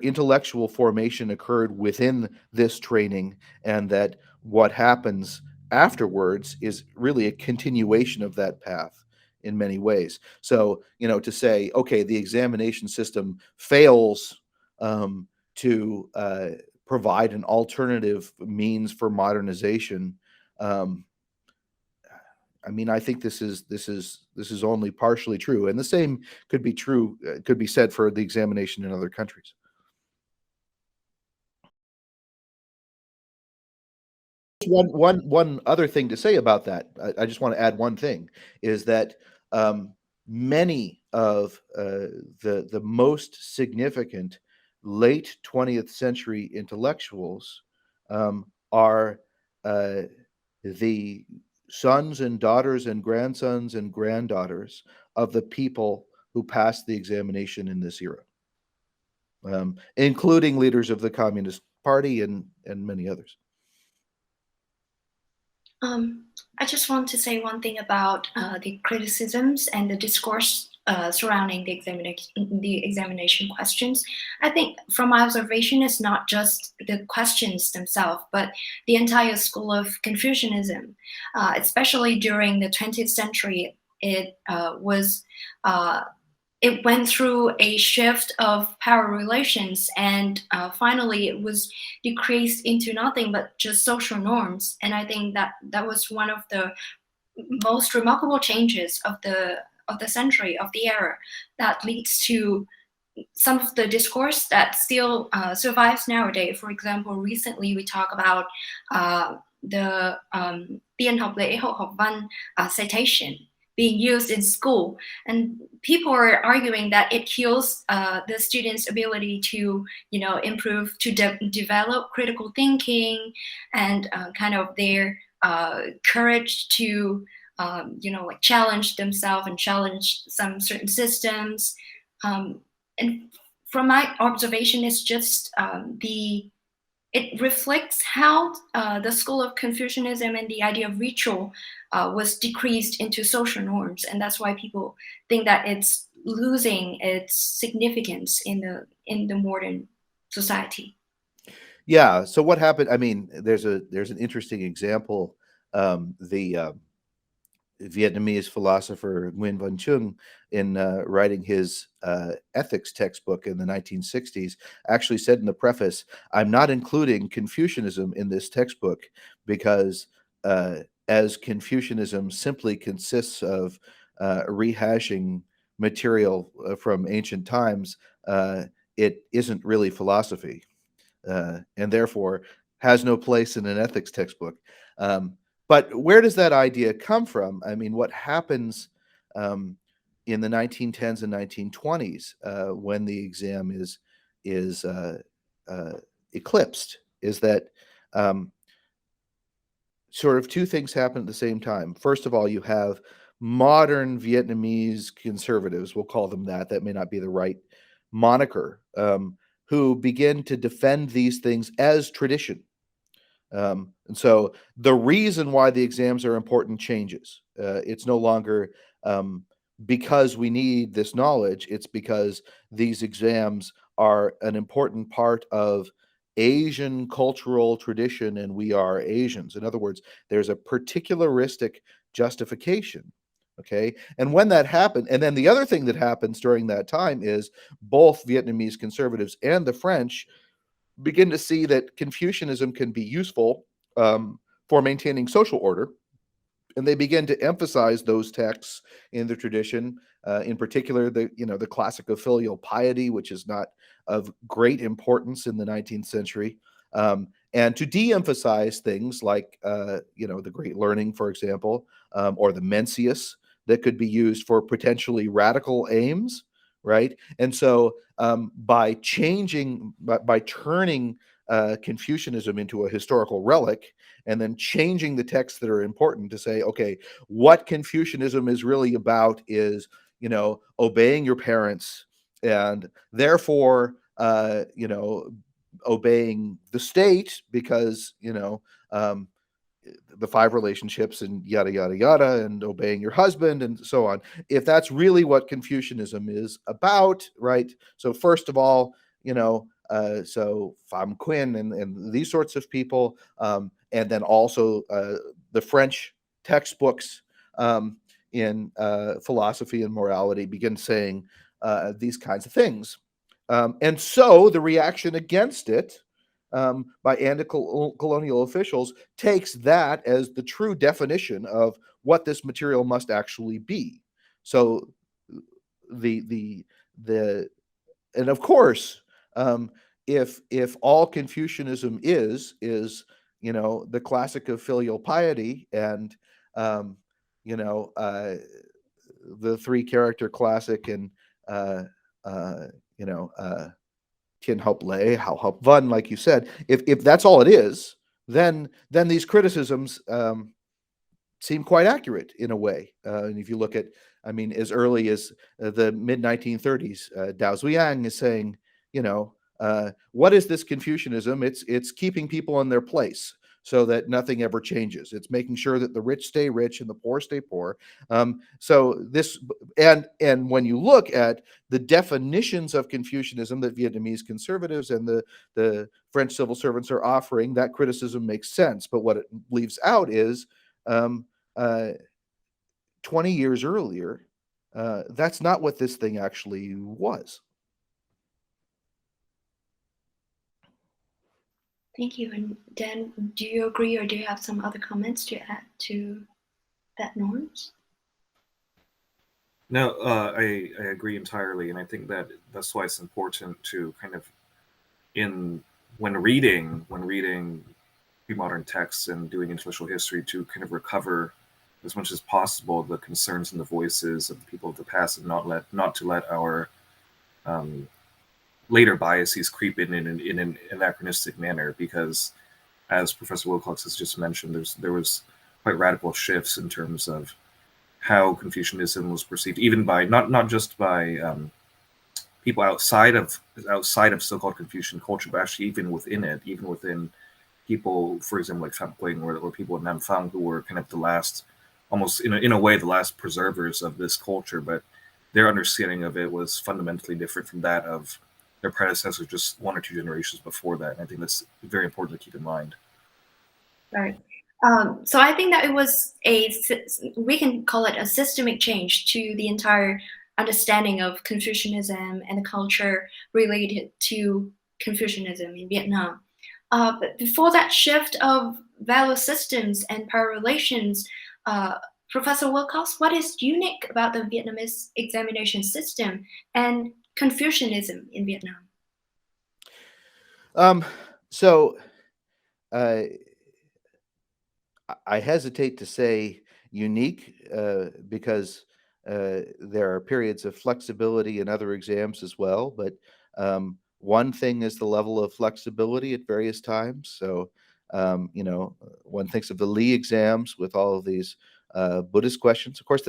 intellectual formation occurred within this training, and that what happens afterwards is really a continuation of that path in many ways. So, to say, okay, the examination system fails to provide an alternative means for modernization. I mean, I think this is only partially true, and the same could be true, could be said for the examination in other countries. One other thing to say about that, I just want to add one thing, is that many of the most significant late 20th century intellectuals are the sons and daughters and grandsons and granddaughters of the people who passed the examination in this era, including leaders of the Communist Party and many others. I just want to say one thing about the criticisms and the discourse surrounding the examination questions. I think from my observation, it's not just the questions themselves, but the entire school of Confucianism, especially during the 20th century. It went through a shift of power relations, and finally it was decreased into nothing but just social norms. And I think that was one of the most remarkable changes of the century, of the era, that leads to some of the discourse that still survives nowadays. For example, recently we talk about the Tiên học lễ hậu học văn citation being used in school, and people are arguing that it kills the students' ability to, improve, to develop critical thinking, and kind of their courage to, challenge themselves and challenge some certain systems. And from my observation, it's just it reflects how the school of Confucianism and the idea of ritual was decreased into social norms, and that's why people think that it's losing its significance in the modern society. Yeah. So what happened? I mean, there's an interesting example. The Vietnamese philosopher Nguyen Van Trung, in writing his ethics textbook in the 1960s, actually said in the preface, "I'm not including Confucianism in this textbook because as Confucianism simply consists of rehashing material from ancient times, it isn't really philosophy, and therefore has no place in an ethics textbook." But where does that idea come from? I mean, what happens um, in the 1910s and 1920s when the exam is eclipsed is that um, sort of two things happen at the same time. First of all, you have modern Vietnamese conservatives, we'll call them that. That may not be the right moniker, who begin to defend these things as tradition. And so the reason why the exams are important changes. It's no longer because we need this knowledge, it's because these exams are an important part of Asian cultural tradition and we are Asians. In other words, there's a particularistic justification. Okay. And when that happened, and then the other thing that happens during that time is both Vietnamese conservatives and the French begin to see that Confucianism can be useful for maintaining social order, and they begin to emphasize those texts in the tradition. In particular, the classic of filial piety, which is not of great importance in the 19th century, and to de-emphasize things like the Great Learning, for example, or the Mencius that could be used for potentially radical aims, right? And so by turning Confucianism into a historical relic and then changing the texts that are important to say, okay, what Confucianism is really about is, obeying your parents and therefore, obeying the state because, the five relationships and yada, yada, yada, and obeying your husband and so on. If that's really what Confucianism is about, right? So first of all, so Pham Nguyen and these sorts of people, and then also the French textbooks in philosophy and morality begin saying these kinds of things. And so the reaction against it by anti-colonial officials takes that as the true definition of what this material must actually be. So the and of course, if all Confucianism is the classic of filial piety and the three character classic and Tien Hop Lei, Hao Hop Van, like you said, if that's all it is, then these criticisms seem quite accurate in a way. And if you look at, I mean, as early as the mid 1930s, Dao Ziyang is saying, what is this Confucianism? It's keeping people in their place so that nothing ever changes. It's making sure that the rich stay rich and the poor stay poor. So this, and when you look at the definitions of Confucianism that Vietnamese conservatives and the French civil servants are offering, that criticism makes sense. But what it leaves out is 20 years earlier, that's not what this thing actually was. Thank you. And Dan, do you agree or do you have some other comments to add to that, Norms? No, I agree entirely, and I think that's why it's important to kind of when reading pre-modern texts and doing intellectual history to kind of recover as much as possible the concerns and the voices of the people of the past, and not to let our later biases creep in an anachronistic manner, because as Professor Wilcox has just mentioned, there was quite radical shifts in terms of how Confucianism was perceived, even by not just by people outside of so-called Confucian culture, but actually even within people, for example, like Pham Nguyen or people in Nam Phang, who were kind of the last, almost in a way, the last preservers of this culture, but their understanding of it was fundamentally different from that of their predecessors just 1 or 2 generations before that. And I think that's very important to keep in mind. Right. So I think that it was we can call it a systemic change to the entire understanding of Confucianism and the culture related to Confucianism in Vietnam. But before that shift of value systems and power relations, Professor Wilcox, what is unique about the Vietnamese examination system and Confucianism in Vietnam? So I hesitate to say unique because there are periods of flexibility in other exams as well. But one thing is the level of flexibility at various times. So, one thinks of the Lee exams with all of these Buddhist questions. Of course,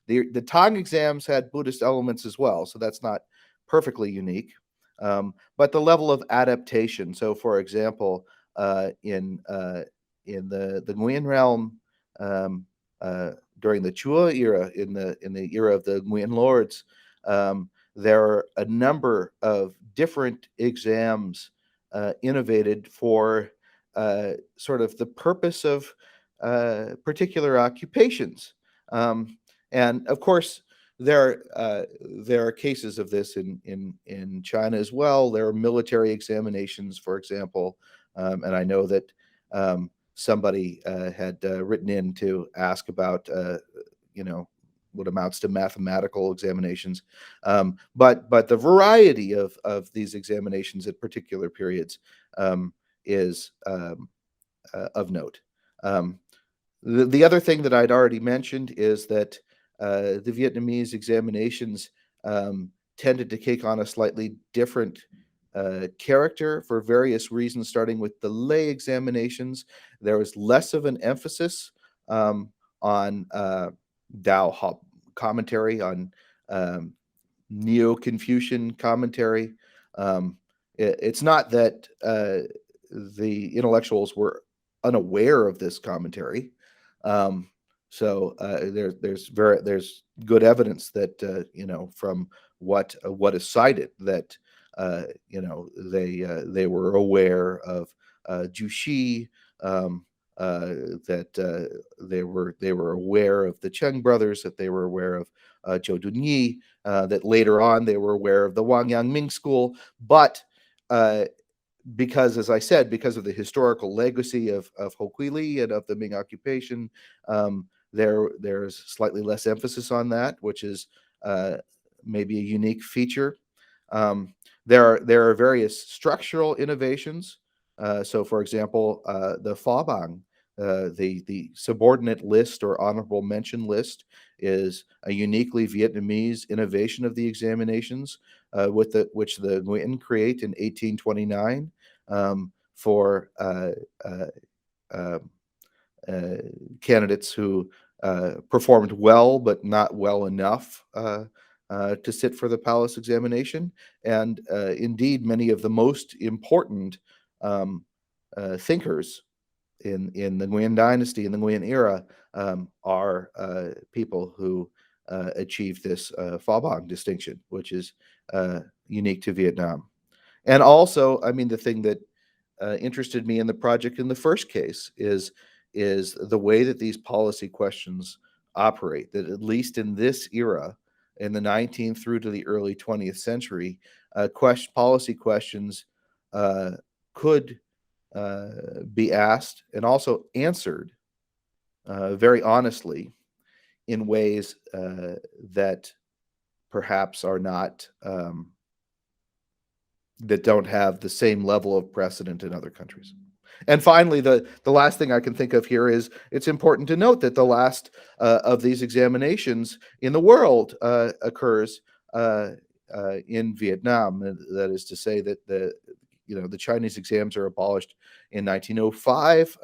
the Tang exams had Buddhist elements as well, so that's not perfectly unique. But the level of adaptation. So, for example, in the Nguyen realm during the Chua era, in the era of the Nguyen lords, there are a number of different exams innovated for sort of the purpose of particular occupations, and of course there are cases of this in China as well. There are military examinations, for example, and I know that somebody had written in to ask about, what amounts to mathematical examinations. But the variety of these examinations at particular periods is of note. The other thing that I'd already mentioned is that the Vietnamese examinations tended to take on a slightly different character for various reasons, starting with the lay examinations. There was less of an emphasis on Tao commentary, on Neo-Confucian commentary. It's not that the intellectuals were unaware of this commentary. So there's good evidence that from what is cited that they were aware of Jushi, that they were aware of the Cheng brothers, that they were aware of Zhou Dunyi, that later on they were aware of the Wang Yangming school, but because, as I said, because of the historical legacy of Ho Kui Li and of the Ming occupation, there's slightly less emphasis on that, which is maybe a unique feature. There are various structural innovations. So, for example, the Pha Bang, the subordinate list or honorable mention list, is a uniquely Vietnamese innovation of the examinations, which the Nguyen create in 1829 for candidates who performed well but not well enough to sit for the palace examination. And indeed, many of the most important thinkers in the Nguyen dynasty, in the Nguyen era, are people who achieved this Pha Bang distinction, which is unique to Vietnam. And also, I mean, the thing that interested me in the project in the first case is the way that these policy questions operate, that at least in this era, in the 19th through to the early 20th century, policy questions could be asked and also answered very honestly in ways that perhaps are not, that don't have the same level of precedent in other countries. And finally, the last thing I can think of here is it's important to note that the last of these examinations in the world occurs in Vietnam. That is to say that the Chinese exams are abolished in 1905,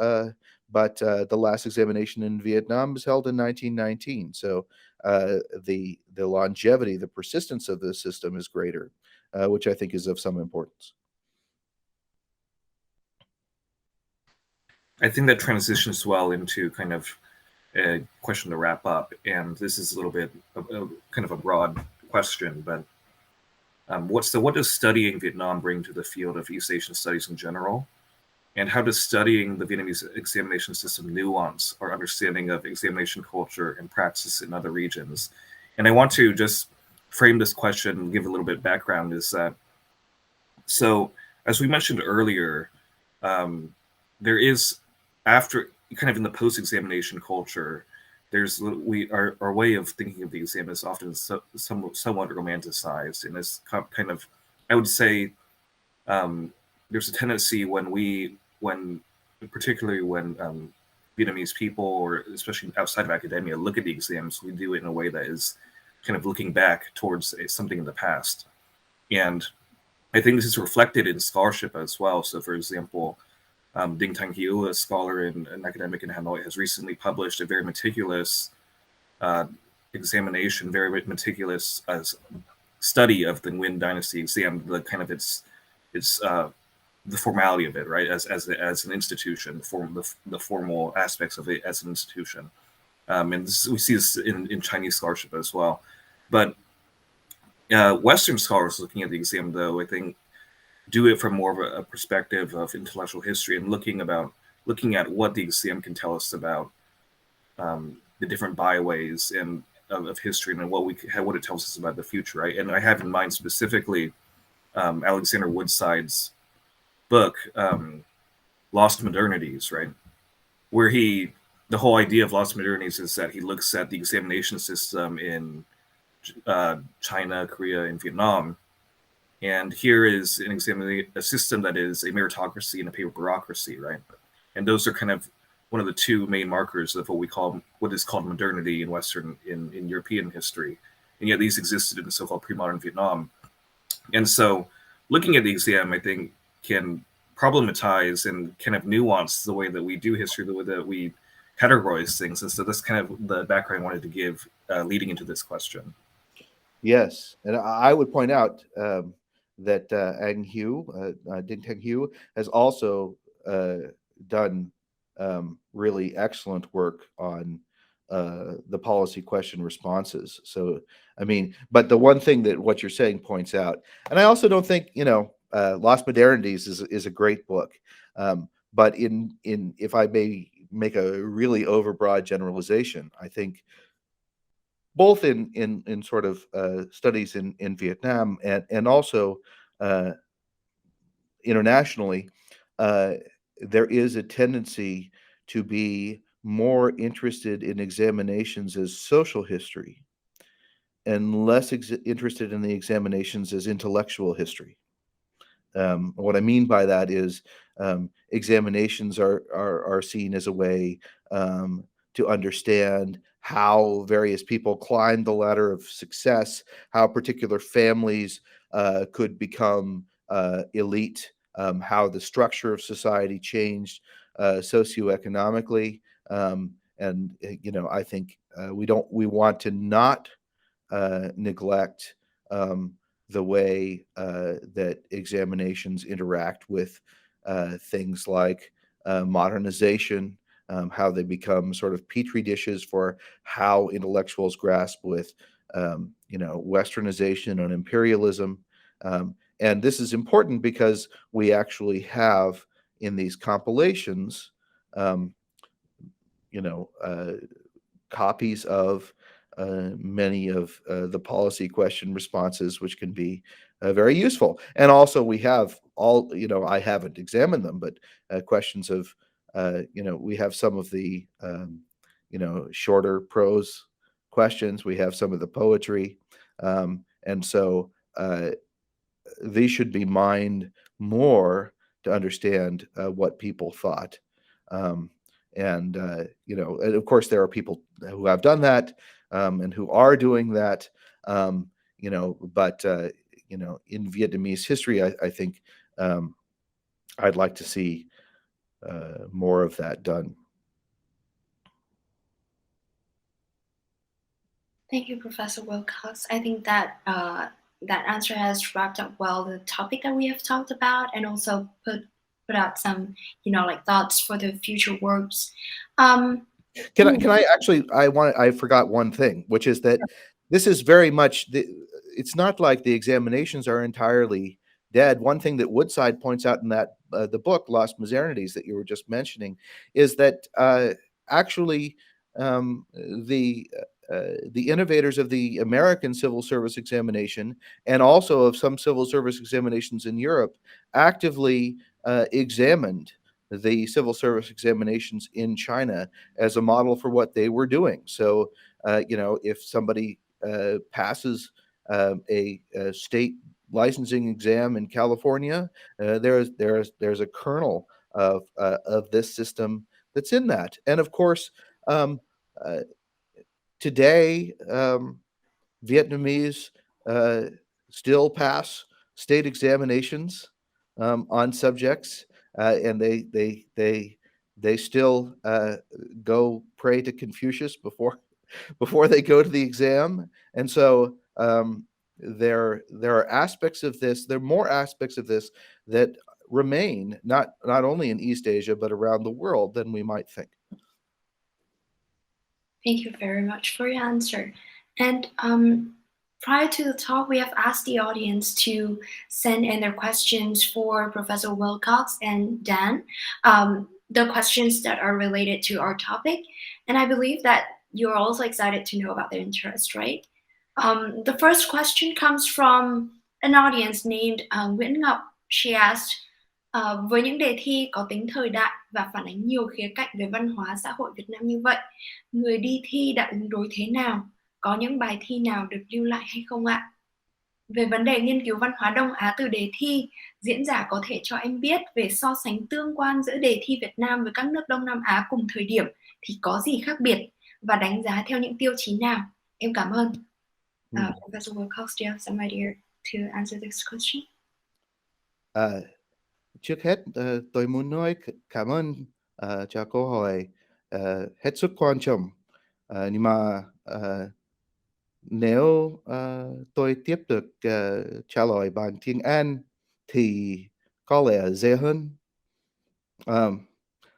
but the last examination in Vietnam was held in 1919. So the longevity, the persistence of the system is greater, which I think is of some importance. I think that transitions well into kind of a question to wrap up. And this is a little bit of kind of a broad question, but What does studying Vietnam bring to the field of East Asian studies in general? And how does studying the Vietnamese examination system nuance our understanding of examination culture and practice in other regions? And I want to just frame this question and give a little bit of background is that, so as we mentioned earlier, there is, after kind of in the post-examination culture, there's our way of thinking of the exam is often somewhat romanticized, and it's kind of, I would say, there's a tendency particularly when Vietnamese people, or especially outside of academia, look at the exams, we do it in a way that is kind of looking back towards something in the past. And I think this is reflected in scholarship as well. So, for example, Dinh Thanh Hieu, a scholar and an academic in Hanoi, has recently published a very meticulous examination, very meticulous study of the Nguyen Dynasty exam, the kind of its the formality of it, right, as an institution, the formal aspects of it as an institution, and we see this in Chinese scholarship as well. But Western scholars looking at the exam, though, I think, do it from more of a perspective of intellectual history and looking at what the exam can tell us about the different byways and of history and what it tells us about the future, right? And I have in mind specifically Alexander Woodside's book, Lost Modernities, right? Where the whole idea of Lost Modernities is that he looks at the examination system in China, Korea, and Vietnam. And here is a system that is a meritocracy and a paper bureaucracy, right? And those are kind of one of the two main markers of what is called modernity in European history. And yet these existed in the so-called pre-modern Vietnam. And so looking at the exam, I think, can problematize and kind of nuance the way that we do history, the way that we categorize things. And so that's kind of the background I wanted to give leading into this question. Yes, and I would point out that Dinh Thanh Hieu has also done really excellent work on the policy question responses. So, I mean, but the one thing that what you're saying points out, and I also don't think, Lost Modernities is a great book. But if I may make a really overbroad generalization, I think both in sort of studies in Vietnam and also internationally, there is a tendency to be more interested in examinations as social history and less interested in the examinations as intellectual history. What I mean by that is examinations are seen as a way to understand how various people climbed the ladder of success, how particular families could become elite, how the structure of society changed socioeconomically. And I think we want to not neglect the way that examinations interact with things like modernization, how they become sort of petri dishes for how intellectuals grasp with westernization and imperialism. And this is important because we actually have in these compilations copies of many of the policy question responses, which can be very useful. And also we have I haven't examined them, but questions of, we have some of the, shorter prose questions. We have some of the poetry. And so these should be mined more to understand what people thought. And of course, there are people who have done that and who are doing that, but in Vietnamese history, I think I'd like to see more of that done. Thank you, Professor Wilcox. I think that that answer has wrapped up well the topic that we have talked about, and also put out some thoughts for the future works. Can I actually? I forgot one thing, which is that this is very much it's not like the examinations are entirely dead. One thing that Woodside points out in that the book Lost Modernities that you were just mentioning is that actually the the innovators of the American civil service examination and also of some civil service examinations in Europe actively examined the civil service examinations in China as a model for what they were doing. So, if somebody passes a state licensing exam in California, there's a kernel of this system that's in that. And of course, um, uh, today, Vietnamese uh, still pass state examinations on subjects, and they still go pray to Confucius before they go to the exam. And so there are aspects of this. There are more aspects of this that remain not only in East Asia but around the world than we might think. Thank you very much for your answer. And prior to the talk, we have asked the audience to send in their questions for Professor Wilcox and Dan, the questions that are related to our topic. And I believe that you're also excited to know about their interest, right? The first question comes from an audience named Nguyễn Ngọc. She asked, với những đề thi có tính thời đại và phản ánh nhiều khía cạnh về văn hóa xã hội Việt Nam như vậy, người đi thi đã ứng đối thế nào? Có những bài thi nào được lưu lại hay không ạ? Về vấn đề nghiên cứu văn hóa Đông Á từ đề thi, diễn giả có thể cho em biết về so sánh tương quan giữa đề thi Việt Nam với các nước Đông Nam Á cùng thời điểm thì có gì khác biệt và đánh giá theo những tiêu chí nào? Em cảm ơn. Professor Wilcox, do you have some idea to answer this question? Trước hết, tôi muốn nói cảm ơn cho câu hỏi hết sức quan trọng. Nhưng mà nếu tôi tiếp tục trả lời bằng tiếng Anh thì có lẽ dễ hơn.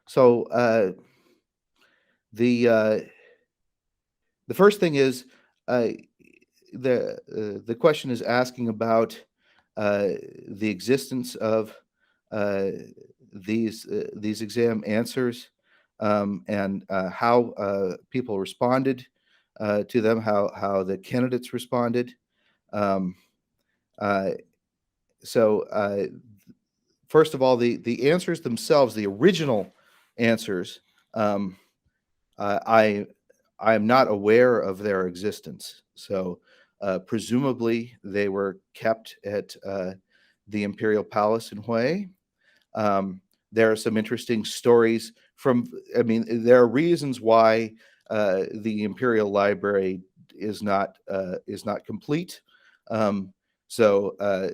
So the first thing is the question is asking about the existence of these exam answers and how people responded to them, how the candidates responded. So first of all, the answers themselves, the original answers, I am not aware of their existence. So presumably they were kept at the Imperial Palace in Hue. There are some interesting stories there are reasons why the Imperial Library is not complete. So a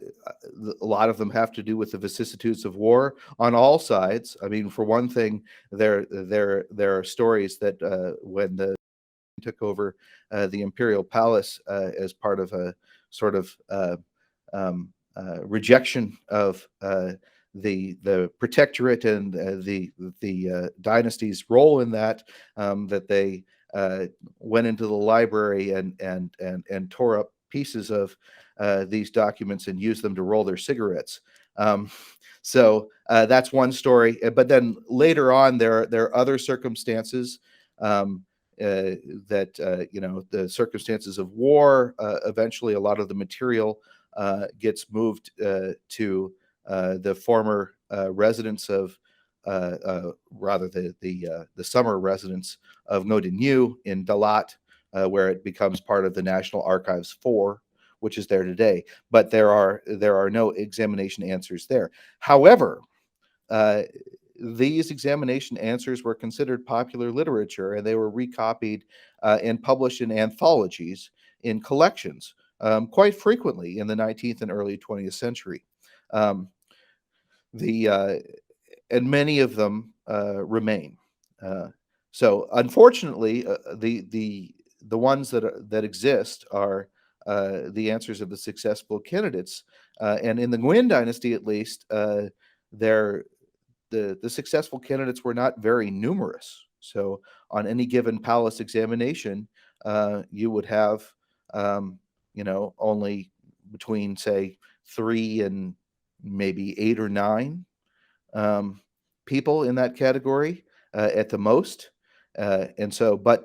lot of them have to do with the vicissitudes of war on all sides. I mean, for one thing, there are stories that when the took over the Imperial Palace as part of a sort of rejection of the protectorate and the dynasty's role in that, that they went into the library and tore up pieces of these documents and used them to roll their cigarettes. So that's one story. But then later on, there are other circumstances that the circumstances of war. Eventually, a lot of the material gets moved to the former residence of, rather the summer residence of Ngo Dinh Nhu in Dalat, where it becomes part of the National Archives 4, which is there today. But there are no examination answers there. However, these examination answers were considered popular literature, and they were recopied and published in anthologies in collections quite frequently in the 19th and early 20th century. And many of them remain. So unfortunately, the ones that exist are the answers of the successful candidates. And in the Nguyen dynasty, at least, the successful candidates were not very numerous. So on any given palace examination, you would have only between, say, 3 and maybe 8 or 9 people in that category at the most. And so, but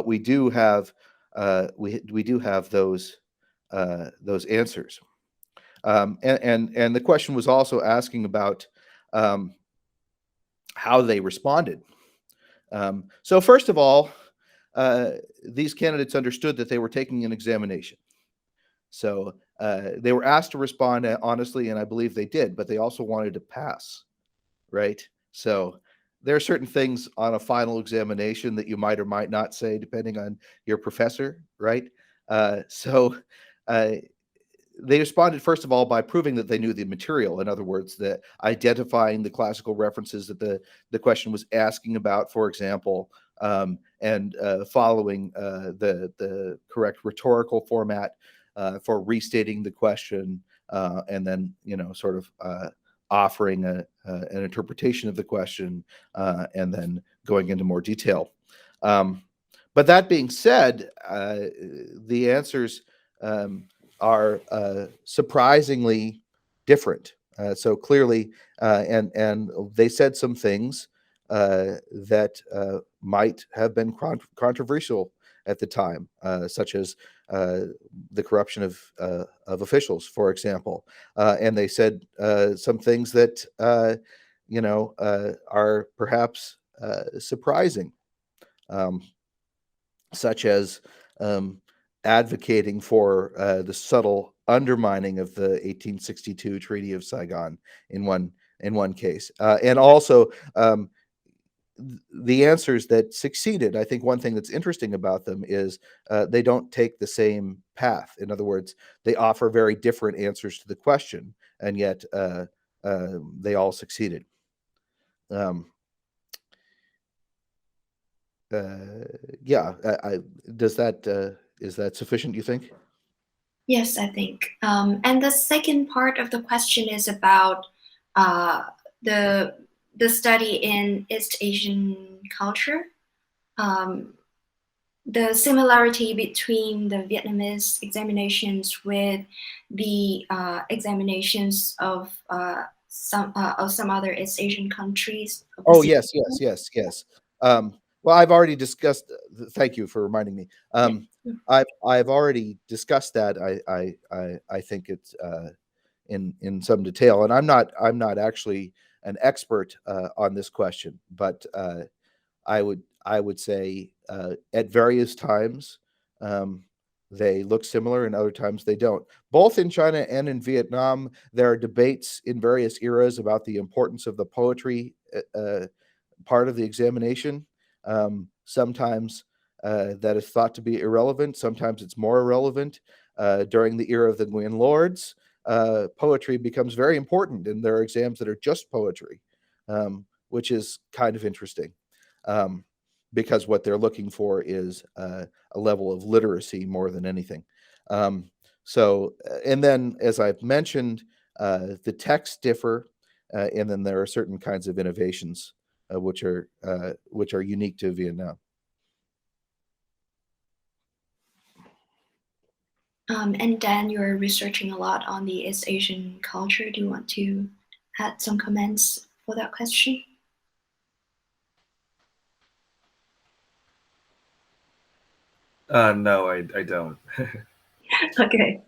we do have we do have those answers. And the question was also asking about how they responded. So first of all, these candidates understood that they were taking an examination. So they were asked to respond honestly, and I believe they did, but they also wanted to pass, right? So there are certain things on a final examination that you might or might not say, depending on your professor, right? So they responded, first of all, by proving that they knew the material. In other words, that identifying the classical references that the question was asking about, for example, and following the correct rhetorical format for restating the question, and then sort of offering an interpretation of the question, and then going into more detail. But that being said, the answers are surprisingly different. So clearly, and they said some things that might have been controversial at the time, such as the corruption of officials, for example. And they said some things that are perhaps surprising, such as advocating for the subtle undermining of the 1862 Treaty of Saigon in one case, and also the answers that succeeded. I think one thing that's interesting about them is they don't take the same path. In other words, they offer very different answers to the question, and yet they all succeeded. Is that sufficient, you think? Yes, I think. And the second part of the question is about the study in East Asian culture, the similarity between the Vietnamese examinations with the examinations of some other East Asian countries. Oh, yes. Well, I've already discussed. Thank you for reminding me. I've already discussed that. I think it's in some detail, and I'm not actually an expert on this question, but I would say at various times they look similar, and other times they don't. Both in China and in Vietnam, there are debates in various eras about the importance of the poetry part of the examination. Sometimes that is thought to be irrelevant. Sometimes it's more irrelevant. During the era of the Nguyen Lords, poetry becomes very important, and there are exams that are just poetry, which is kind of interesting, because what they're looking for is a level of literacy more than anything. And then, as I've mentioned, the texts differ, and then there are certain kinds of innovations which are unique to Vietnam. And Dan, you're researching a lot on the East Asian culture. Do you want to add some comments for that question? No, I don't. Okay.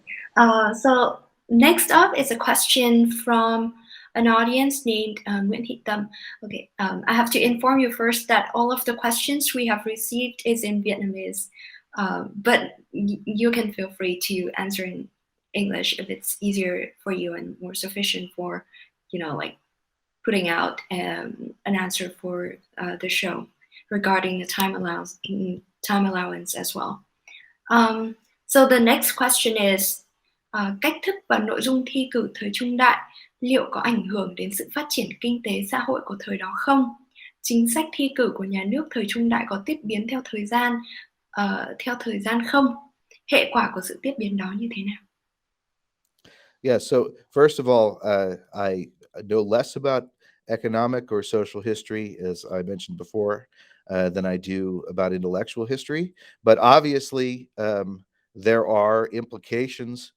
So next up is a question from an audience named Nguyễn Thuỵ Đan. Okay, I have to inform you first that all of the questions we have received is in Vietnamese, but you can feel free to answer in English if it's easier for you and more sufficient for, like putting out an answer for the show regarding the time allowance as well. So the next question is, cách thức và nội dung thi cử thời trung đại liệu có ảnh hưởng đến sự phát triển kinh tế xã hội của thời đó không? Chính sách thi cử của nhà nước thời trung đại có tiếp biến theo thời gian không? Hệ quả của sự tiếp biến đó như thế nào? Yeah, so first of all, I know less about economic or social history, as I mentioned before, than I do about intellectual history. But obviously, there are implications,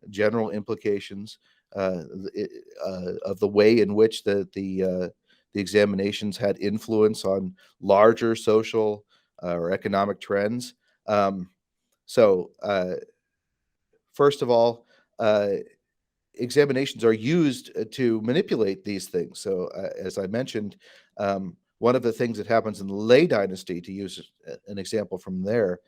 general implications of the way in which the examinations had influence on larger social or economic trends. So, first of all, examinations are used to manipulate these things. So, as I mentioned, one of the things that happens in the Lei Dynasty, to use an example from there,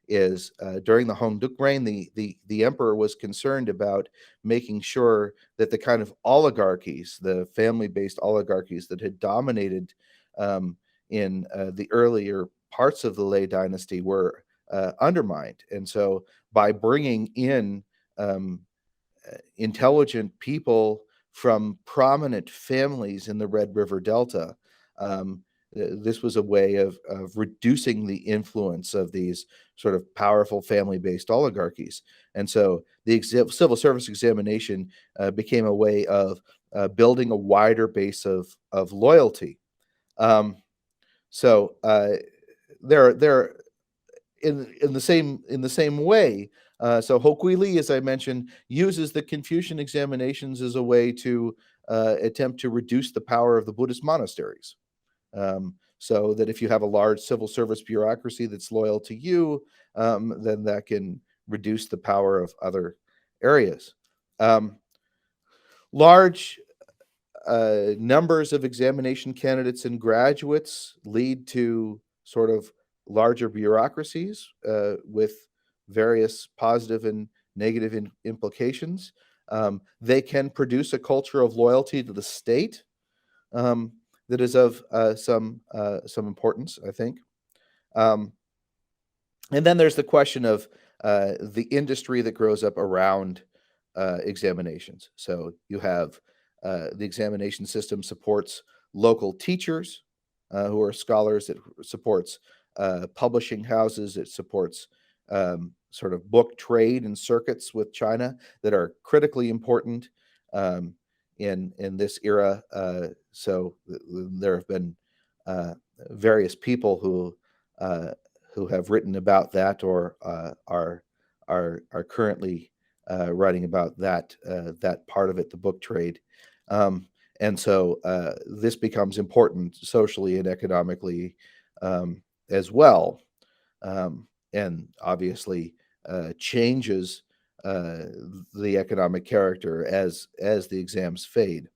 is during the Hongduk reign, the emperor was concerned about making sure that the kind of oligarchies, the family-based oligarchies that had dominated in the earlier parts of the Lei Dynasty were undermined. And so, by bringing in intelligent people from prominent families in the Red River Delta, this was a way of reducing the influence of these sort of powerful family-based oligarchies. And so the civil service examination became a way of building a wider base of loyalty. So they're in the same way. So Hokuili, as I mentioned, uses the Confucian examinations as a way to attempt to reduce the power of the Buddhist monasteries. So that if you have a large civil service bureaucracy that's loyal to you, then that can reduce the power of other areas. Large numbers of examination candidates and graduates lead to sort of larger bureaucracies with various positive and negative implications. They can produce a culture of loyalty to the state that is of some importance, I think. And then there's the question of the industry that grows up around examinations. So you have the examination system supports local teachers who are scholars. It supports publishing houses. It supports sort of book trade and circuits with China that are critically important in this era. So there have been various people who have written about that or are currently writing about that part of it, the book trade. And so this becomes important socially and economically as well, and obviously changes the economic character as the exams fade.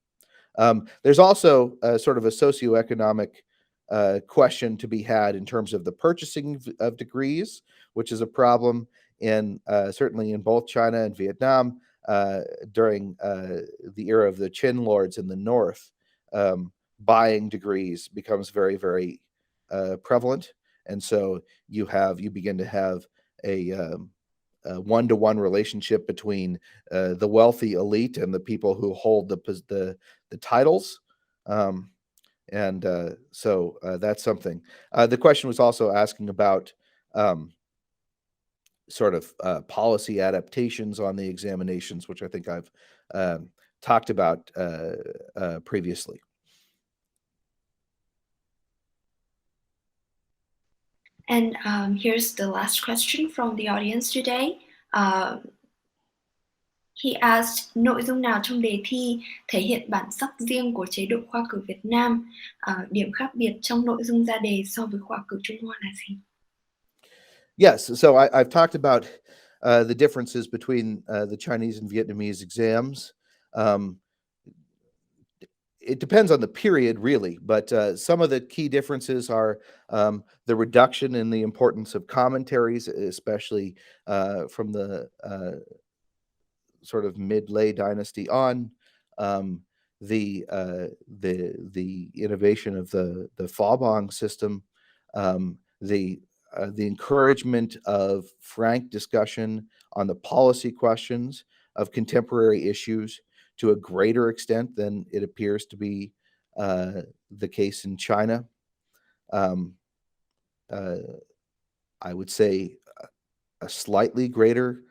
There's also sort of a socioeconomic question to be had in terms of the purchasing of degrees, which is a problem in certainly in both China and Vietnam during the era of the Qin lords in the north. Buying degrees becomes very, very prevalent, and so you begin to have a one-to-one relationship between the wealthy elite and the people who hold the titles. And so that's something. The question was also asking about sort of policy adaptations on the examinations, which I think I've talked about previously. And here's the last question from the audience today. He asked, nội dung nào trong đề thi thể hiện bản sắc riêng của chế độ khoa cử Việt Nam? Điểm khác biệt trong nội dung ra đề so với khoa cử Trung Hoa là gì? Yes, so I've talked about the differences between the Chinese and Vietnamese exams. It depends on the period, really, but some of the key differences are the reduction in the importance of commentaries, especially from the sort of mid-Lei dynasty on. The innovation of the Fabong system, the encouragement of frank discussion on the policy questions of contemporary issues to a greater extent than it appears to be the case in China. I would say a slightly greater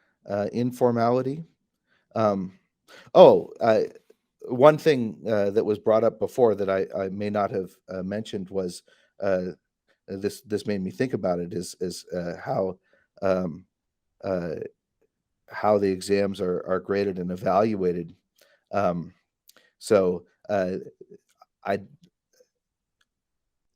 informality. One thing that was brought up before that I may not have mentioned was this made me think about it is how um, how the exams are graded and evaluated. So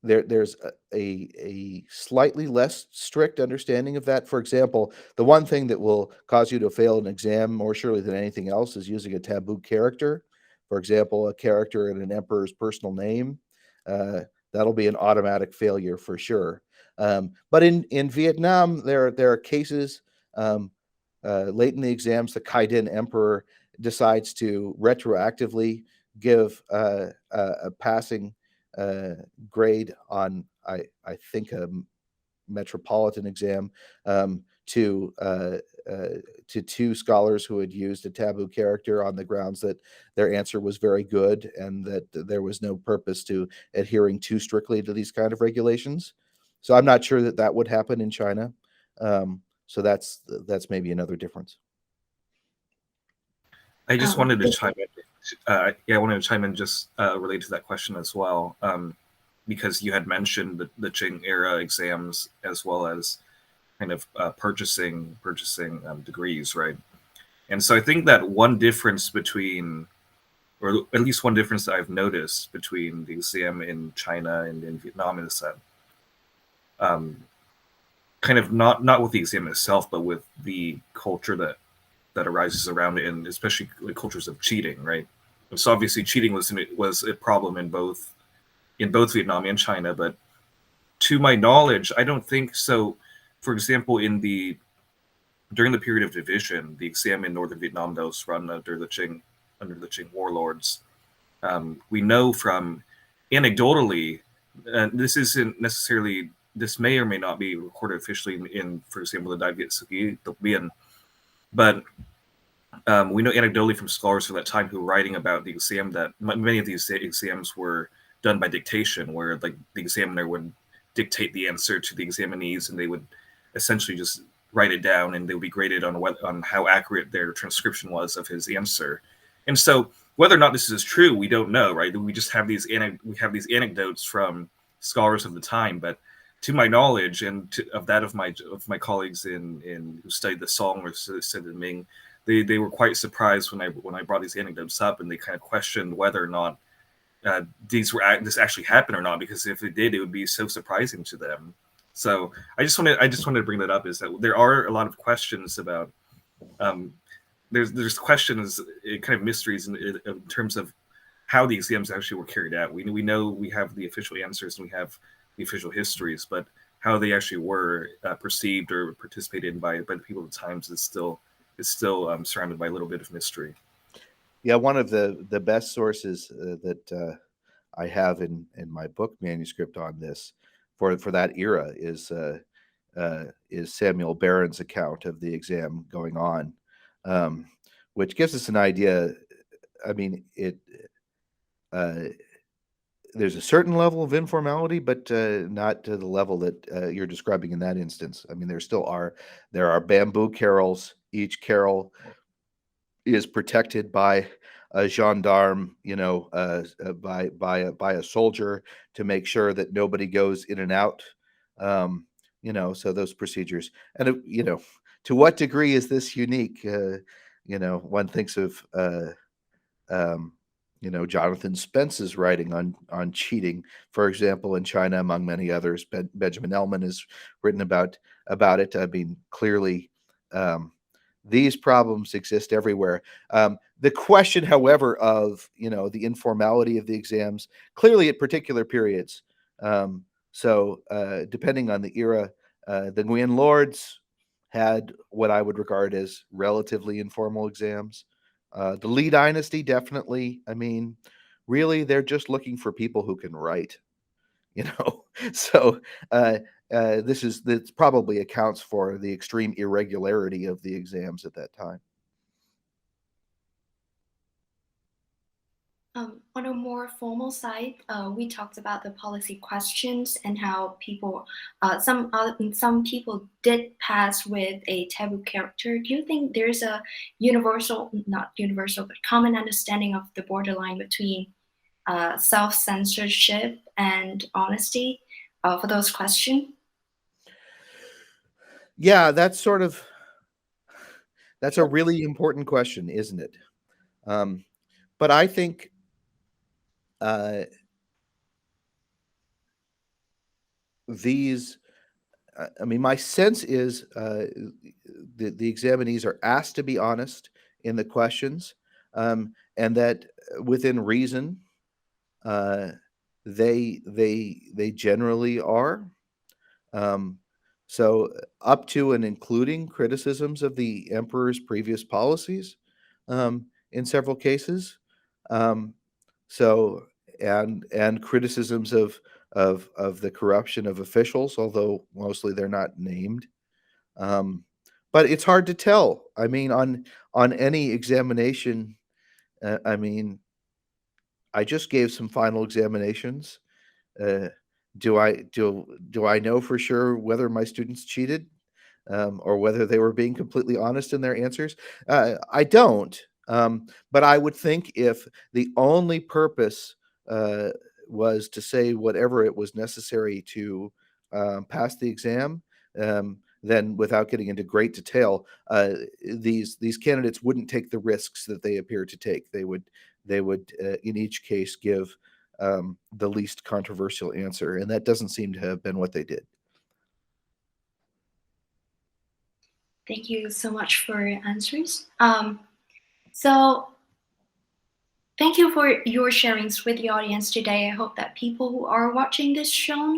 there's a slightly less strict understanding of that. For example, the one thing that will cause you to fail an exam more surely than anything else is using a taboo character. For example, a character in an emperor's personal name. That'll be an automatic failure for sure. But in Vietnam, there are cases late in the exams, the Khai Dinh emperor decides to retroactively give a passing grade on, I think, a metropolitan exam to two scholars who had used a taboo character on the grounds that their answer was very good and that there was no purpose to adhering too strictly to these kind of regulations. So I'm not sure that that would happen in China. So that's maybe another difference. I just wanted to chime in. I wanted to chime in just related to that question as well, because you had mentioned the Qing era exams as well as kind of purchasing degrees, right? And so I think that one difference between, or at least one difference that I've noticed between the exam in China and in Vietnam is that kind of not with the exam itself, but with the culture that arises around it, and especially the cultures of cheating, right? And so obviously cheating was a problem in both Vietnam and China, but to my knowledge, I don't think so. For example, during the period of division, the exam in northern Vietnam that was run under the Qing warlords, we know from anecdotally, this isn't necessarily, this may or may not be recorded officially in for example, the Đại Việt Sử Ký Tục Biên, but we know anecdotally from scholars of that time who were writing about the exam that many of these exams were done by dictation, where like the examiner would dictate the answer to the examinees, and they would essentially just write it down, and they would be graded on how accurate their transcription was of his answer. And so, whether or not this is true, we don't know, right? We just have these anecdotes from scholars of the time, but to my knowledge, and of my colleagues who studied the Song or studied the Ming, they were quite surprised when I brought these anecdotes up, and they kind of questioned whether or not this actually happened or not, because if it did, it would be so surprising to them. So I just wanted to bring that up, is that there are a lot of questions about there's questions, kind of mysteries in terms of how the exams actually were carried out. We know we have the official answers and we have the official histories, but how they actually were perceived or participated in by the people of the times is still surrounded by a little bit of mystery. Yeah, one of the best sources that I have in my book manuscript on this for that era is Samuel Barron's account of the exam going on, which gives us an idea. I mean, there's a certain level of informality, but not to the level that you're describing in that instance. I mean, there are bamboo carrels. Each carrel is protected by a gendarme, by a soldier to make sure that nobody goes in and out. So those procedures, and to what degree is this unique? One thinks of Jonathan Spence's writing on cheating, for example, in China, among many others. Benjamin Ellman has written about it. I mean, clearly, these problems exist everywhere. The question, however, of the informality of the exams, clearly at particular periods. So depending on the era, the Nguyen lords had what I would regard as relatively informal exams. The Li dynasty, definitely. I mean, really, they're just looking for people who can write. So this probably accounts for the extreme irregularity of the exams at that time. On a more formal side, we talked about the policy questions and how some people did pass with a taboo character. Do you think there's a not universal, but common understanding of the borderline between self-censorship and honesty for those questions? Yeah, that's a really important question, isn't it? But I think uh, these. I mean, my sense is the examinees are asked to be honest in the questions, and that within reason, uh, they generally are. Um, so up to and including criticisms of the emperor's previous policies, in several cases. Um, so and criticisms of the corruption of officials, although mostly they're not named. Um, but it's hard to tell. I mean, on any examination, I mean, I just gave some final examinations. Uh, do I know for sure whether my students cheated, or whether they were being completely honest in their answers? I don't. But I would think if the only purpose uh, was to say whatever it was necessary to pass the exam, then without getting into great detail, these candidates wouldn't take the risks that they appear to take. They would in each case give the least controversial answer, and that doesn't seem to have been what they did. Thank you so much for your answers. So thank you for your sharings with the audience today. I hope that people who are watching this show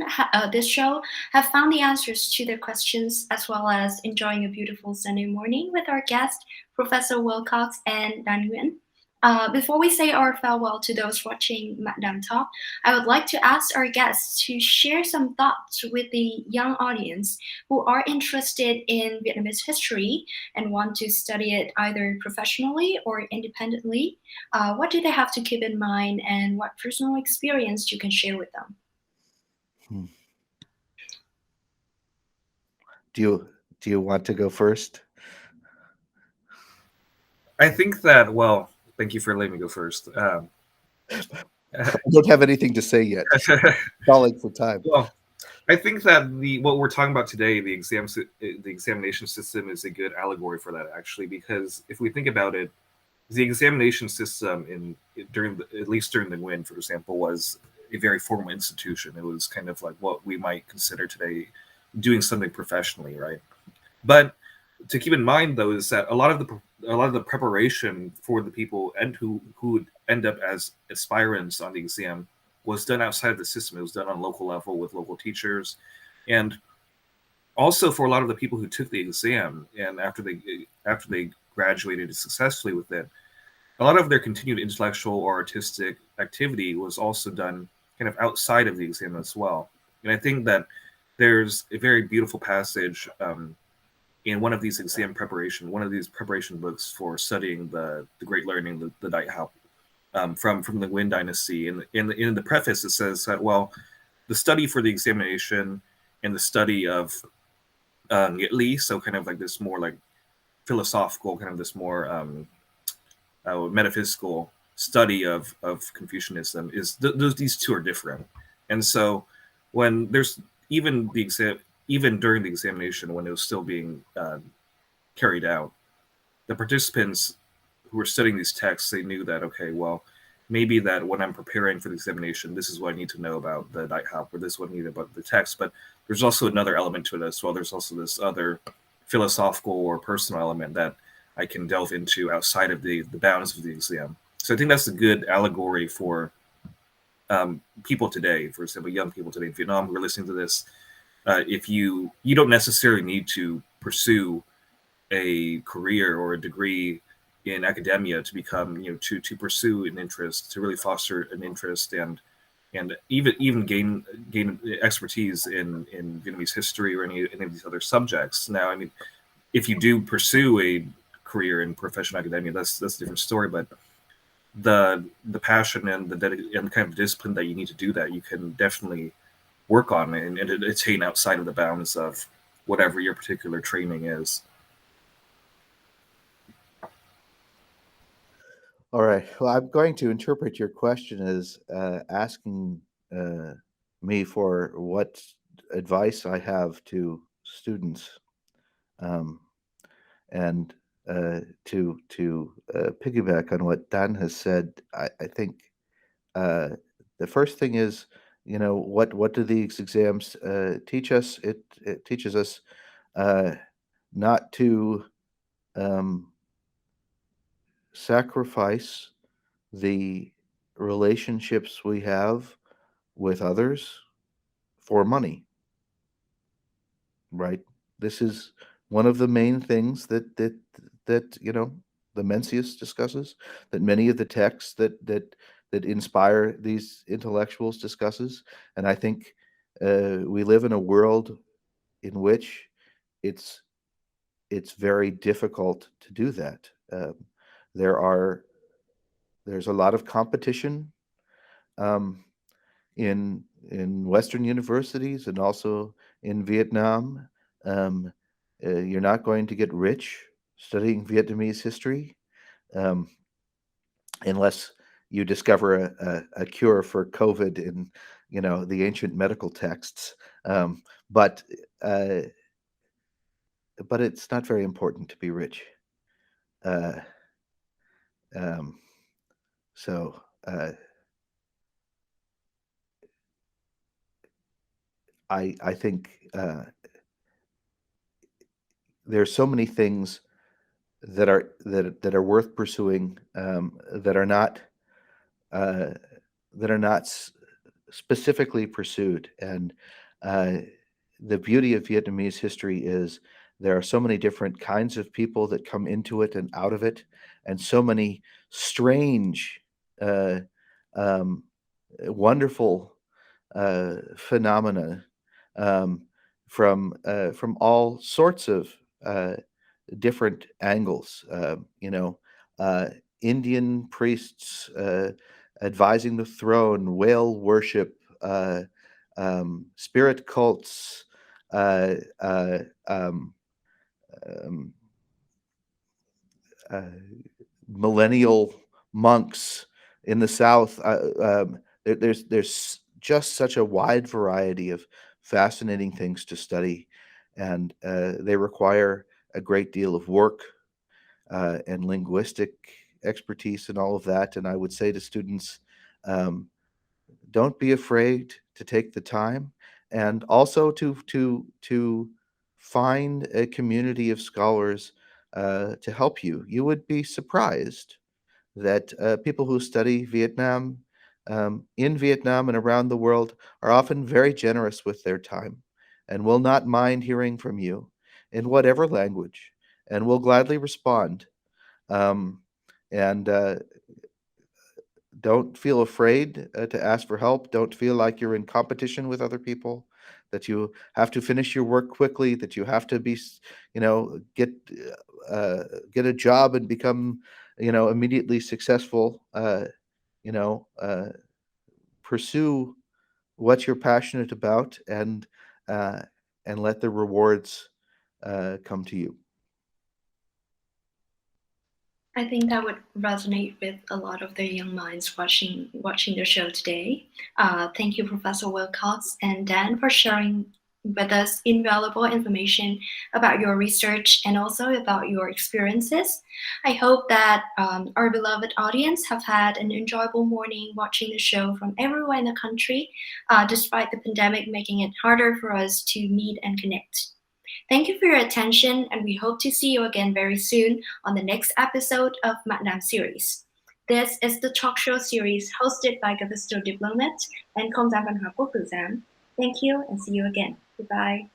have found the answers to their questions, as well as enjoying a beautiful Sunday morning with our guest, Professor Wilcox and Dan Nguyen. Before we say our farewell to those watching Mạn Đàm Talk, I would like to ask our guests to share some thoughts with the young audience who are interested in Vietnamese history and want to study it either professionally or independently. What do they have to keep in mind, and what personal experience you can share with them? Do you want to go first? I think that, well, thank you for letting me go first. I don't have anything to say yet. Calling for time. Well, I think that what we're talking about today, the examination system, is a good allegory for that, actually, because if we think about it, the examination system at least during the Wynn, for example, was a very formal institution. It was kind of like what we might consider today doing something professionally, right? But to keep in mind, though, is that a lot of the preparation for the people who would end up as aspirants on the exam was done outside of the system. It was done on local level with local teachers, and also for a lot of the people who took the exam and after they graduated successfully with it, a lot of their continued intellectual or artistic activity was also done kind of outside of the exam as well. And I think that there's a very beautiful passage in one of these preparation books for studying the Great Learning, the Đại học, from the Wynn dynasty. And in the preface, it says that, well, the study for the examination and the study of nghĩa, so kind of like this more like philosophical, kind of this more metaphysical study of Confucianism is these two are different. And so when there's even during the examination, when it was still being carried out, the participants who were studying these texts, they knew that, okay, well, maybe that when I'm preparing for the examination, this is what I need to know about the Đại học, or this is what I need about the text. But there's also another element to it as well. There's also this other philosophical or personal element that I can delve into outside of the bounds of the exam. So I think that's a good allegory for people today, for example, young people today in Vietnam who are listening to this. If you don't necessarily need to pursue a career or a degree in academia to become, to pursue an interest, to really foster an interest and even gain expertise in Vietnamese history or any of these other subjects. Now, I mean, if you do pursue a career in professional academia, that's a different story. But the passion and the kind of discipline that you need to do that, you can definitely work on and attain outside of the bounds of whatever your particular training is. All right. Well, I'm going to interpret your question as asking me for what advice I have to students. And to piggyback on what Dan has said, I think the first thing is, what do these exams teach us? It teaches us not to sacrifice the relationships we have with others for money, right? This is one of the main things that the Mencius discusses, that many of the texts that inspire these intellectuals discusses. And I think we live in a world in which it's very difficult to do that. There's a lot of competition in Western universities and also in Vietnam. You're not going to get rich studying Vietnamese history unless you discover a cure for COVID in the ancient medical texts. But it's not very important to be rich. So I think there's so many things that are worth pursuing that are not specifically pursued. And the beauty of Vietnamese history is there are so many different kinds of people that come into it and out of it, and so many strange, wonderful phenomena from all sorts of different angles. Indian priests advising the throne, whale worship, spirit cults, millennial monks in the South. There's just such a wide variety of fascinating things to study, and they require a great deal of work and linguistic expertise and all of that. And I would say to students, don't be afraid to take the time, and also to find a community of scholars to help you. You would be surprised that people who study Vietnam in Vietnam and around the world are often very generous with their time and will not mind hearing from you in whatever language, and will gladly respond. And don't feel afraid to ask for help. Don't feel like you're in competition with other people, that you have to finish your work quickly, that you have to be, get a job and become, immediately successful. Pursue what you're passionate about, and let the rewards come to you. I think that would resonate with a lot of the young minds watching the show today. Thank you, Professor Wilcox and Dan, for sharing with us invaluable information about your research and also about your experiences. I hope that our beloved audience have had an enjoyable morning watching the show from everywhere in the country, despite the pandemic making it harder for us to meet and connect. Thank you for your attention, and we hope to see you again very soon on the next episode of Mạn Đàm series. This is the talk show series hosted by Gavisto Diplomat and Không gian văn hóa Quốc tử Giám. Thank you and see you again. Goodbye.